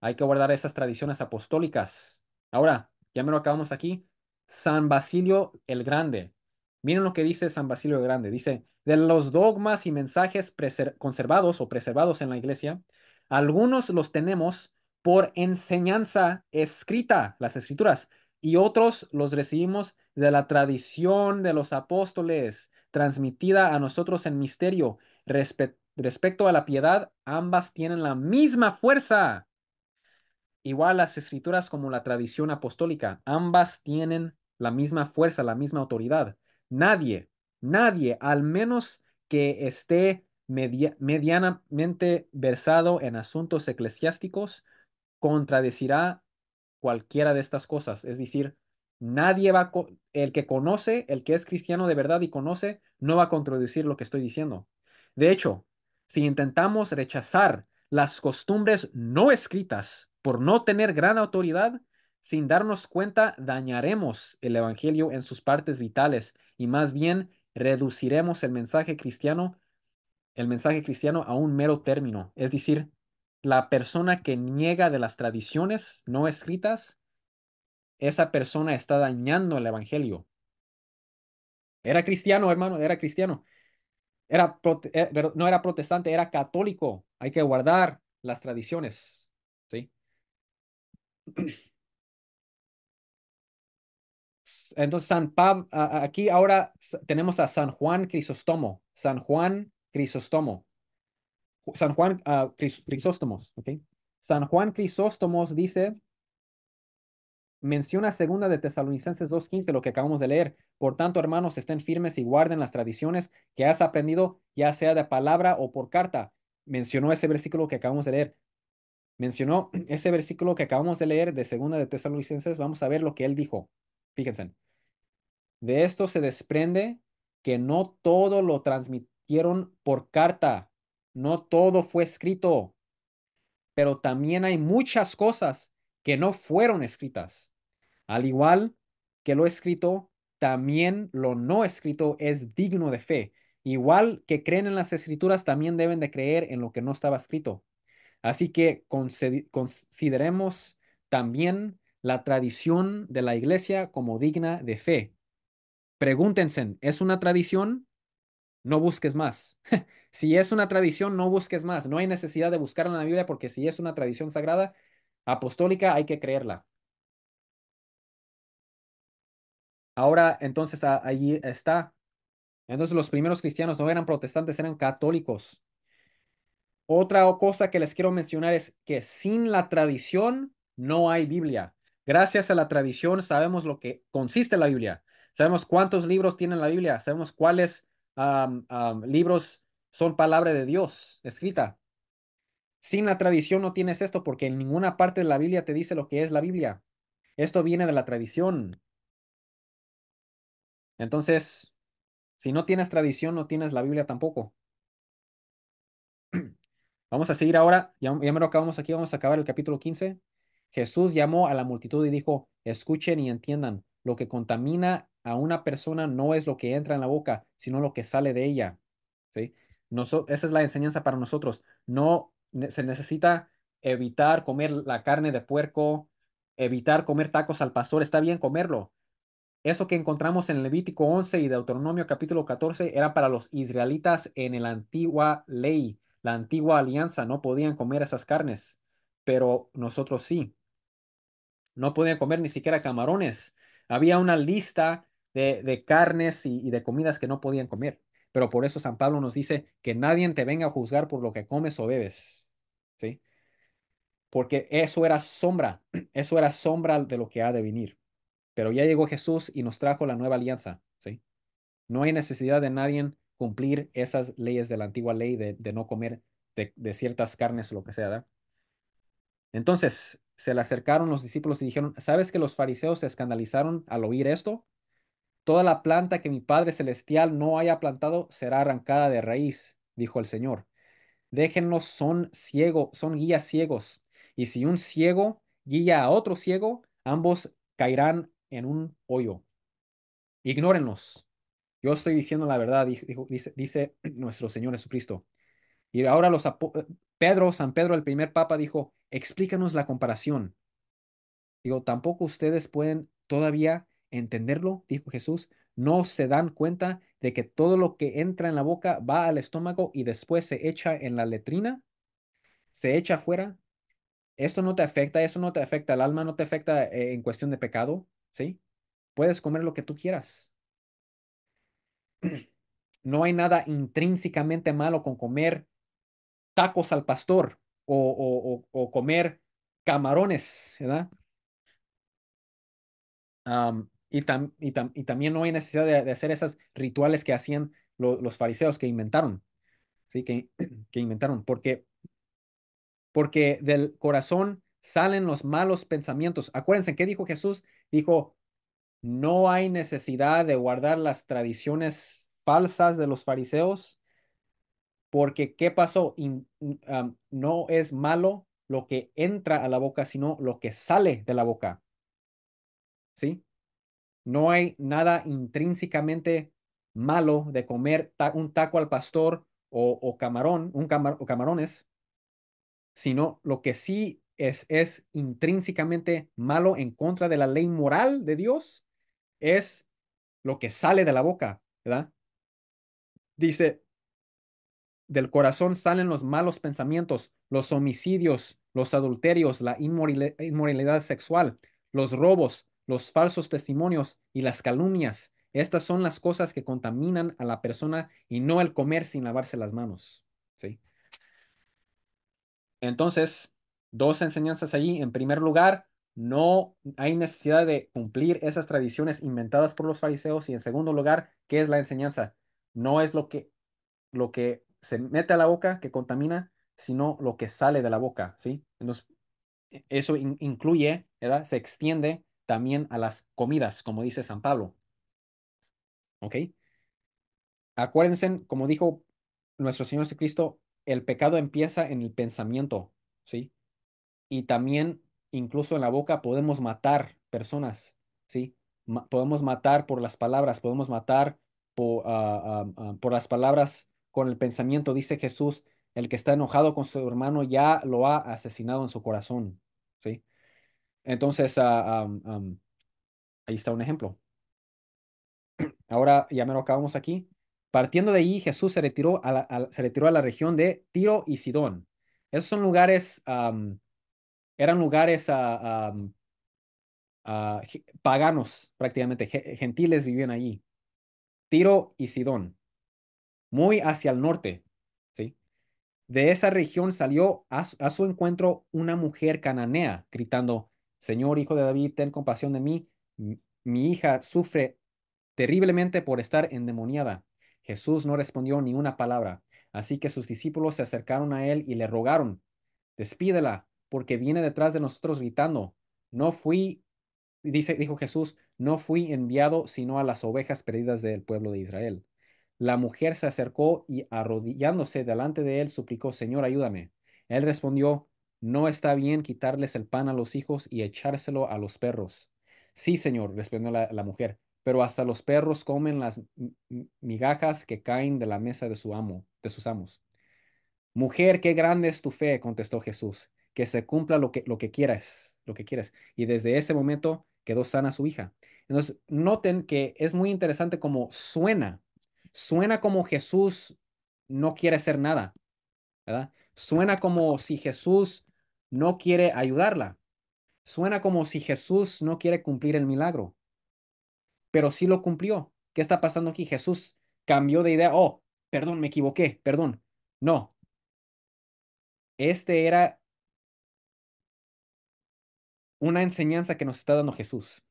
Hay que guardar esas tradiciones apostólicas. Ahora, ya me lo acabamos aquí. San Basilio el Grande. Miren lo que dice San Basilio el Grande. Dice, de los dogmas y mensajes conservados o preservados en la iglesia, algunos los tenemos por enseñanza escrita, las escrituras, y otros los recibimos de la tradición de los apóstoles, transmitida a nosotros en misterio. Respecto a la piedad, ambas tienen la misma fuerza. Igual las escrituras como la tradición apostólica, ambas tienen la misma fuerza, la misma autoridad. Nadie, nadie, al menos que esté medianamente versado en asuntos eclesiásticos, contradecirá cualquiera de estas cosas. Es decir, nadie va el que conoce, el que es cristiano de verdad y conoce, no va a contradecir lo que estoy diciendo. De hecho, si intentamos rechazar las costumbres no escritas por no tener gran autoridad, sin darnos cuenta, dañaremos el evangelio en sus partes vitales y más bien reduciremos el mensaje cristiano a un mero término. Es decir, la persona que niega de las tradiciones no escritas, esa persona está dañando el evangelio. Era cristiano, hermano, era cristiano. Pero no era protestante, era católico. Hay que guardar las tradiciones. ¿Sí? Entonces, San Pablo, aquí ahora tenemos a San Juan Crisóstomo. San Juan Crisóstomo. San Juan Crisóstomos, ¿ok? San Juan Crisóstomos dice, menciona segunda de Tesalonicenses 2:15, lo que acabamos de leer. Por tanto, hermanos, estén firmes y guarden las tradiciones que has aprendido, ya sea de palabra o por carta. Mencionó ese versículo que acabamos de leer. Mencionó ese versículo que acabamos de leer de segunda de Tesalonicenses. Vamos a ver lo que él dijo. Fíjense. De esto se desprende que no todo lo transmitieron por carta. No todo fue escrito, pero también hay muchas cosas que no fueron escritas. Al igual que lo escrito, también lo no escrito es digno de fe. Igual que creen en las escrituras, también deben de creer en lo que no estaba escrito. Así que consideremos también la tradición de la iglesia como digna de fe. Pregúntense, ¿es una tradición? No busques más. Si es una tradición, no busques más. No hay necesidad de buscarla en la Biblia porque si es una tradición sagrada, apostólica, hay que creerla. Ahora, entonces, allí está. Entonces los primeros cristianos no eran protestantes, eran católicos. Otra cosa que les quiero mencionar es que sin la tradición no hay Biblia. Gracias a la tradición sabemos lo que consiste la Biblia. Sabemos cuántos libros tiene la Biblia. Sabemos cuáles libros son palabra de Dios escrita. Sin la tradición no tienes esto porque en ninguna parte de la Biblia te dice lo que es la Biblia. Esto viene de la tradición. Entonces, si no tienes tradición, no tienes la Biblia tampoco. Vamos a seguir ahora, ya me lo acabamos aquí, vamos a acabar el capítulo 15. Jesús llamó a la multitud y dijo, escuchen y entiendan, lo que contamina a una persona no es lo que entra en la boca, sino lo que sale de ella. ¿Sí? Esa es la enseñanza para nosotros. No se necesita evitar comer la carne de puerco, evitar comer tacos al pastor, está bien comerlo. Eso que encontramos en Levítico 11 y Deuteronomio capítulo 14 era para los israelitas en la antigua ley, la antigua alianza. No podían comer esas carnes, pero nosotros sí. No podían comer ni siquiera camarones. Había una lista de carnes y de comidas que no podían comer. Pero por eso San Pablo nos dice que nadie te venga a juzgar por lo que comes o bebes. ¿Sí? Porque eso era sombra, eso era sombra de lo que ha de venir. Pero ya llegó Jesús y nos trajo la nueva alianza. ¿Sí? No hay necesidad de nadie cumplir esas leyes de la antigua ley de no comer de ciertas carnes o lo que sea, ¿verdad? Entonces se le acercaron los discípulos y dijeron, ¿sabes que los fariseos se escandalizaron al oír esto? Toda la planta que mi Padre Celestial no haya plantado será arrancada de raíz, dijo el Señor. Déjenlos, son ciegos, son guías ciegos. Y si un ciego guía a otro ciego, ambos caerán en un hoyo. Ignórenlos. Yo estoy diciendo la verdad, dice nuestro Señor Jesucristo. Y ahora San Pedro, el primer papa, dijo, explícanos la comparación. Digo, ¿tampoco ustedes pueden todavía entenderlo? Dijo Jesús. ¿No se dan cuenta de que todo lo que entra en la boca va al estómago y después se echa en la letrina? ¿Se echa afuera? Esto no te afecta, eso no te afecta al alma, no te afecta en cuestión de pecado, ¿sí? Puedes comer lo que tú quieras. No hay nada intrínsecamente malo con comer tacos al pastor o comer camarones, ¿verdad? Y también no hay necesidad de hacer esos rituales que hacían los fariseos que inventaron, ¿sí? Que inventaron, porque del corazón salen los malos pensamientos. Acuérdense, ¿qué dijo Jesús? Dijo, no hay necesidad de guardar las tradiciones falsas de los fariseos, porque ¿qué pasó? No es malo lo que entra a la boca, sino lo que sale de la boca, ¿sí? No hay nada intrínsecamente malo de comer un taco al pastor o camarón, o camarones, sino lo que sí es intrínsecamente malo en contra de la ley moral de Dios es lo que sale de la boca, ¿verdad? Dice, del corazón salen los malos pensamientos, los homicidios, los adulterios, la inmoralidad sexual, los robos, los falsos testimonios y las calumnias. Estas son las cosas que contaminan a la persona y no el comer sin lavarse las manos. ¿Sí? Entonces, dos enseñanzas allí. En primer lugar, no hay necesidad de cumplir esas tradiciones inventadas por los fariseos. Y en segundo lugar, ¿qué es la enseñanza? No es lo que se mete a la boca que contamina, sino lo que sale de la boca, ¿sí? Entonces, eso incluye, ¿verdad? Se extiende también a las comidas, como dice San Pablo, ¿ok? Acuérdense, como dijo nuestro Señor Jesucristo, el pecado empieza en el pensamiento, ¿sí? Y también, incluso en la boca, podemos matar personas, ¿sí? Podemos matar por las palabras, podemos matar por las palabras con el pensamiento. Dice Jesús, el que está enojado con su hermano ya lo ha asesinado en su corazón, ¿sí? Entonces, ahí está un ejemplo. Ahora ya me lo acabamos aquí. Partiendo de ahí, Jesús se retiró a la región de Tiro y Sidón. Esos son lugares, eran lugares paganos prácticamente, gentiles vivían allí. Tiro y Sidón, muy hacia el norte, ¿sí? De esa región salió a su encuentro una mujer cananea, gritando, Señor, hijo de David, ten compasión de mí. Mi hija sufre terriblemente por estar endemoniada. Jesús no respondió ni una palabra, así que sus discípulos se acercaron a él y le rogaron, despídela, porque viene detrás de nosotros gritando. No fui dijo Jesús, no fui enviado sino a las ovejas perdidas del pueblo de Israel. La mujer se acercó y arrodillándose delante de él suplicó, Señor, ayúdame. Él respondió, no está bien quitarles el pan a los hijos y echárselo a los perros. Sí, señor, respondió la mujer, pero hasta los perros comen las migajas que caen de la mesa de su amo, de sus amos. Mujer, qué grande es tu fe, contestó Jesús, que se cumpla lo que quieras, lo que quieras. Y desde ese momento quedó sana su hija. Entonces, noten que es muy interesante cómo suena. Suena como Jesús no quiere hacer nada, ¿verdad? Suena como si Jesús no quiere ayudarla. Suena como si Jesús no quiere cumplir el milagro, pero sí lo cumplió. ¿Qué está pasando aquí? Jesús cambió de idea. Oh, perdón, me equivoqué, perdón. No, este era una enseñanza que nos está dando Jesús.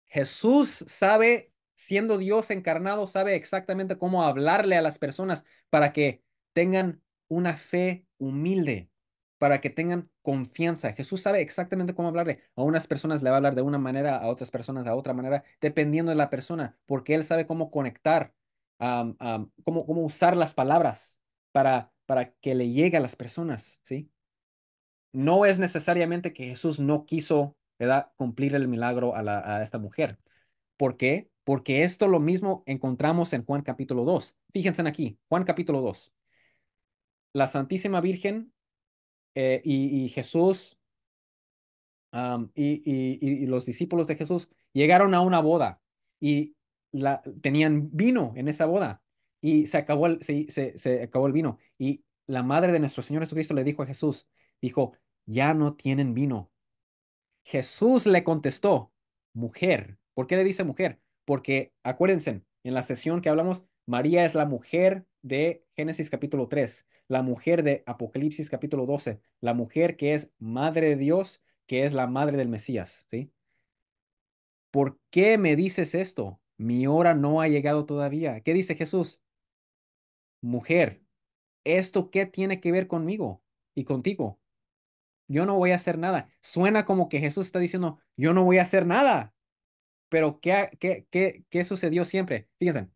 Jesús sabe, siendo Dios encarnado, sabe exactamente cómo hablarle a las personas para que tengan una fe humilde, para que tengan confianza. Jesús sabe exactamente cómo hablarle. A unas personas le va a hablar de una manera, a otras personas a otra manera, dependiendo de la persona, porque Él sabe cómo conectar, cómo usar las palabras para que le llegue a las personas, ¿sí? No es necesariamente que Jesús no quiso, ¿verdad?, cumplir el milagro a esta mujer. ¿Por qué? Porque esto lo mismo encontramos en Juan capítulo 2. Fíjense aquí, Juan capítulo 2. La Santísima Virgen y Jesús y los discípulos de Jesús llegaron a una boda y tenían vino en esa boda y se acabó el vino. Y la madre de nuestro Señor Jesucristo le dijo a Jesús, dijo, ya no tienen vino. Jesús le contestó, mujer. ¿Por qué le dice mujer? Porque acuérdense, en la sesión que hablamos, María es la mujer de Génesis capítulo 3, la mujer de Apocalipsis capítulo 12, la mujer que es madre de Dios, que es la madre del Mesías, ¿sí? ¿Por qué me dices esto? Mi hora no ha llegado todavía. ¿Qué dice Jesús? Mujer, ¿esto qué tiene que ver conmigo y contigo? Yo no voy a hacer nada. Suena como que Jesús está diciendo, yo no voy a hacer nada. Pero ¿qué sucedió siempre? Fíjense,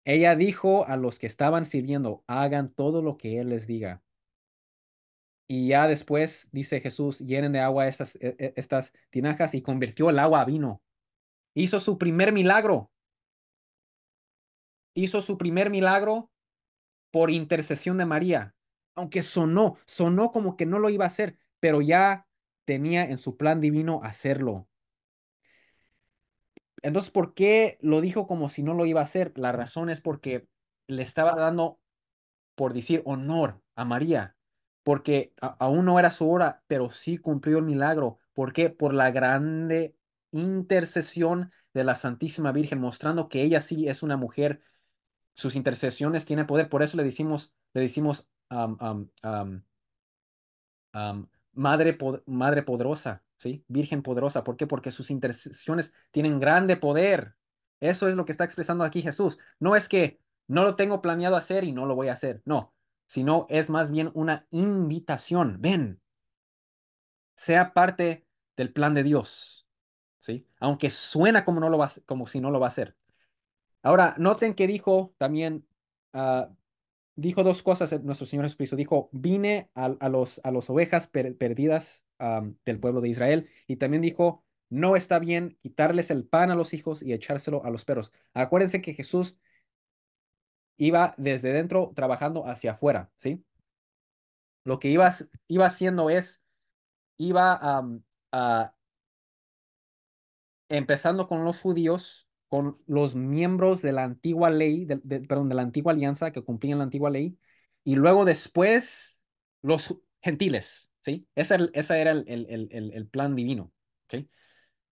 ella dijo a los que estaban sirviendo, hagan todo lo que Él les diga. Y ya después, dice Jesús, llenen de agua estas tinajas y convirtió el agua a vino. Hizo su primer milagro. Hizo su primer milagro por intercesión de María. Aunque sonó como que no lo iba a hacer, pero ya tenía en su plan divino hacerlo. Entonces, ¿por qué lo dijo como si no lo iba a hacer? La razón es porque le estaba dando, por decir, honor a María, porque aún no era su hora, pero sí cumplió el milagro. ¿Por qué? Por la grande intercesión de la Santísima Virgen, mostrando que ella sí es una mujer, sus intercesiones tienen poder. Por eso le decimos madre poderosa, ¿sí? Virgen poderosa. ¿Por qué? Porque sus intercesiones tienen grande poder. Eso es lo que está expresando aquí Jesús. No es que no lo tengo planeado hacer y no lo voy a hacer, no, sino es más bien una invitación. Ven, sea parte del plan de Dios, ¿sí? Aunque suena como no lo va, como si no lo va a hacer. Ahora, noten que dijo también, ah, dijo dos cosas nuestro Señor Jesucristo. Dijo, vine a las ovejas perdidas del pueblo de Israel. Y también dijo, no está bien quitarles el pan a los hijos y echárselo a los perros. Acuérdense que Jesús iba desde dentro trabajando hacia afuera, ¿sí? Lo que iba haciendo es, iba empezando con los judíos, con los miembros de la antigua ley, perdón, de la antigua alianza que cumplían la antigua ley, y luego después los gentiles, ¿sí? Ese era el plan divino, ¿ok?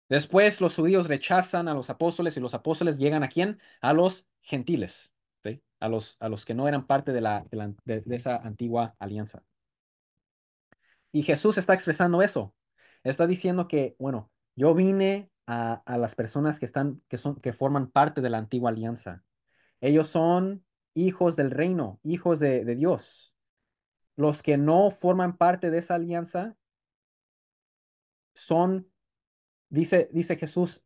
Después los judíos rechazan a los apóstoles y los apóstoles llegan ¿a quién? A los gentiles, ¿sí? A los que no eran parte de esa antigua alianza. Y Jesús está expresando eso. Está diciendo que, bueno, yo vine a las personas que forman parte de la antigua alianza. Ellos son hijos del reino, hijos de Dios. Los que no forman parte de esa alianza son, dice Jesús,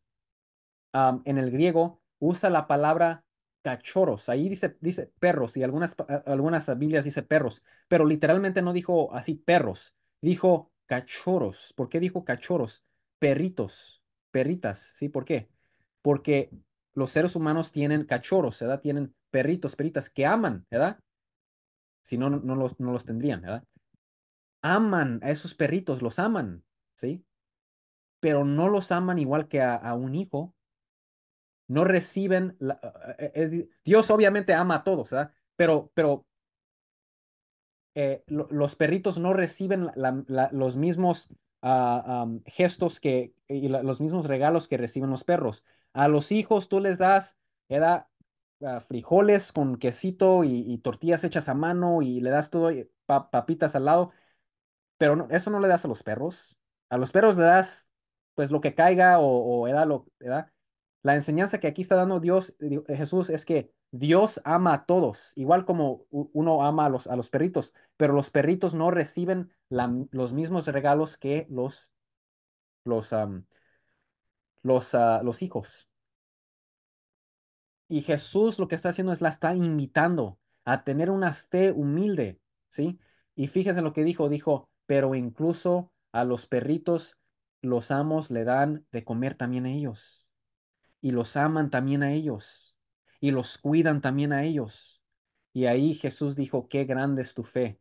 en el griego, usa la palabra cachorros. Ahí dice perros y algunas Biblias dice perros, pero literalmente no dijo así perros, dijo cachorros. ¿Por qué dijo cachorros? Perritos, perritas, ¿sí? ¿Por qué? Porque los seres humanos tienen cachorros, ¿verdad? Tienen perritos, perritas que aman, ¿verdad? Si no, no los tendrían, ¿verdad? Aman a esos perritos, los aman, ¿sí? Pero no los aman igual que a un hijo. No reciben, Dios obviamente ama a todos, ¿verdad? Pero los perritos no reciben los mismos gestos los mismos regalos que reciben los perros. A los hijos tú les das, ¿verdad? Frijoles con quesito y tortillas hechas a mano y le das todo, papitas al lado. Pero eso no le das a los perros. A los perros le das, pues, lo que caiga o ¿verdad? La enseñanza que aquí está dando Jesús, es que Dios ama a todos, igual como uno ama a los perritos, pero los perritos no reciben los mismos regalos que los hijos. Y Jesús lo que está haciendo es la está invitando a tener una fe humilde, ¿sí? Y fíjense lo que dijo, pero incluso a los perritos, los amos le dan de comer también a ellos, y los aman también a ellos, y los cuidan también a ellos. Y ahí Jesús dijo, qué grande es tu fe,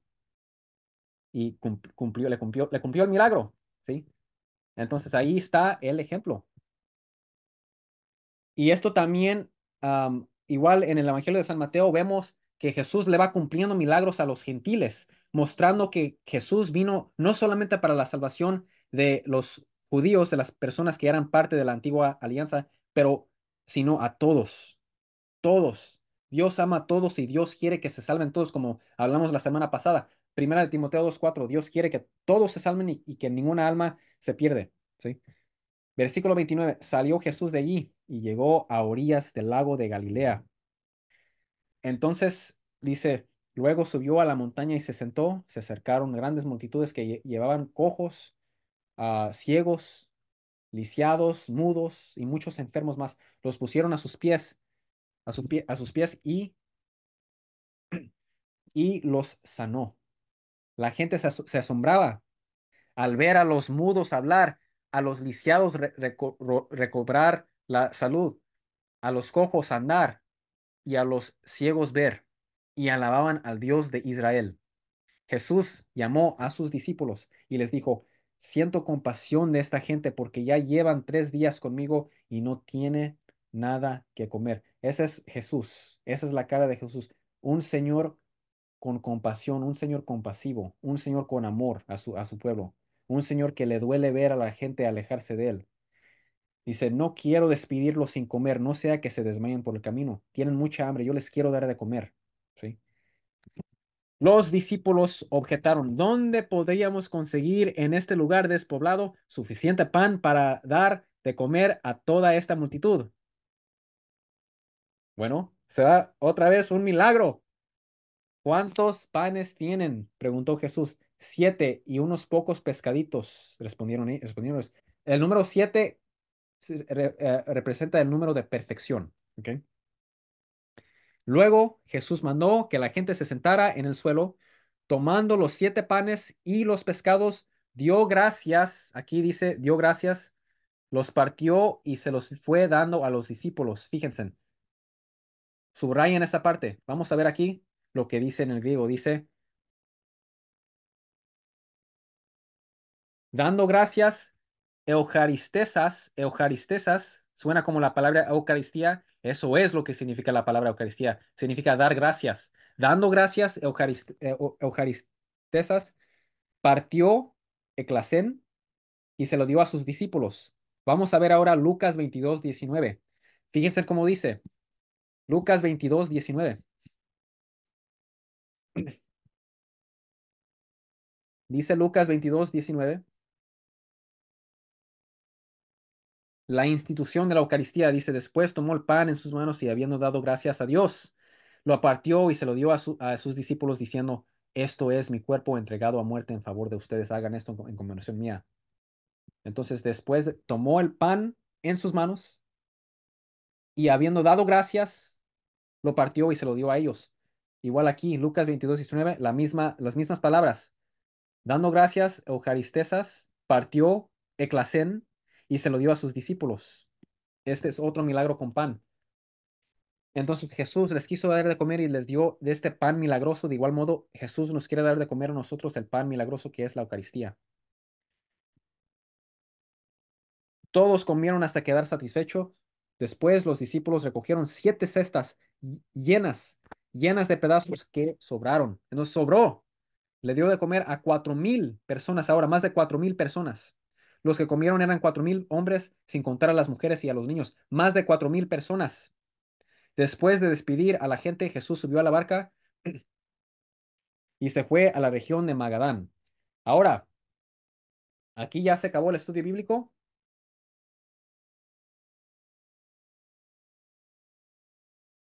y le cumplió el milagro, ¿sí? Entonces ahí está el ejemplo. Y esto también, igual en el Evangelio de San Mateo, vemos que Jesús le va cumpliendo milagros a los gentiles, mostrando que Jesús vino no solamente para la salvación de los judíos, de las personas que eran parte de la antigua alianza, pero sino a todos, todos. Dios ama a todos y Dios quiere que se salven todos, como hablamos la semana pasada. Primera de Timoteo 2:4, Dios quiere que todos se salven y que ninguna alma se pierde, ¿sí? Versículo 29. Salió Jesús de allí y llegó a orillas del lago de Galilea. Entonces dice, luego subió a la montaña y se sentó. Se acercaron grandes multitudes que llevaban cojos, ciegos, lisiados, mudos y muchos enfermos más. Los pusieron a sus pies, a sus pies y los sanó. La gente se asombraba al ver a los mudos hablar, a los lisiados recobrar la salud, a los cojos andar y a los ciegos ver, y alababan al Dios de Israel. Jesús llamó a sus discípulos y les dijo, siento compasión de esta gente porque ya llevan 3 días conmigo y no tiene nada que comer. Ese es Jesús, esa es la cara de Jesús, un Señor con compasión, un Señor compasivo, un Señor con amor a su pueblo, un Señor que le duele ver a la gente alejarse de él. Dice, no quiero despedirlos sin comer, no sea que se desmayen por el camino. Tienen mucha hambre, yo les quiero dar de comer. ¿Sí? Los discípulos objetaron, ¿dónde podríamos conseguir en este lugar despoblado suficiente pan para dar de comer a toda esta multitud? Bueno, se da otra vez un milagro. ¿Cuántos panes tienen? Preguntó Jesús. 7 y unos pocos pescaditos, respondieron ellos. El número 7 representa el número de perfección. ¿Ok? Luego Jesús mandó que la gente se sentara en el suelo, tomando los 7 panes y los pescados, dio gracias, aquí dice, dio gracias, los partió y se los fue dando a los discípulos. Fíjense, subrayen esa parte. Vamos a ver aquí lo que dice en el griego. Dice, dando gracias, eucaristesas, suena como la palabra Eucaristía, eso es lo que significa la palabra Eucaristía, significa dar gracias. Dando gracias, eucaristesas, partió eclacén y se lo dio a sus discípulos. Vamos a ver ahora Lucas 22:19. Fíjense cómo dice, Lucas 22:19. Dice Lucas 22:19. La institución de la Eucaristía dice, después tomó el pan en sus manos y habiendo dado gracias a Dios, lo partió y se lo dio a sus discípulos diciendo, esto es mi cuerpo entregado a muerte en favor de ustedes, hagan esto en conmemoración mía. Entonces después tomó el pan en sus manos y habiendo dado gracias, lo partió y se lo dio a ellos. Igual aquí, Lucas 22:19, las mismas palabras. Dando gracias, Eucaristesas, partió eclacén y se lo dio a sus discípulos. Este es otro milagro con pan. Entonces Jesús les quiso dar de comer y les dio de este pan milagroso. De igual modo, Jesús nos quiere dar de comer a nosotros el pan milagroso que es la Eucaristía. Todos comieron hasta quedar satisfechos. Después los discípulos recogieron 7 cestas llenas, llenas de pedazos que sobraron. Nos sobró. Le dio de comer a 4,000 personas ahora, más de 4,000 personas. Los que comieron eran 4,000 hombres, sin contar a las mujeres y a los niños. Más de 4,000 personas. Después de despedir a la gente, Jesús subió a la barca y se fue a la región de Magadán. Ahora, aquí ya se acabó el estudio bíblico.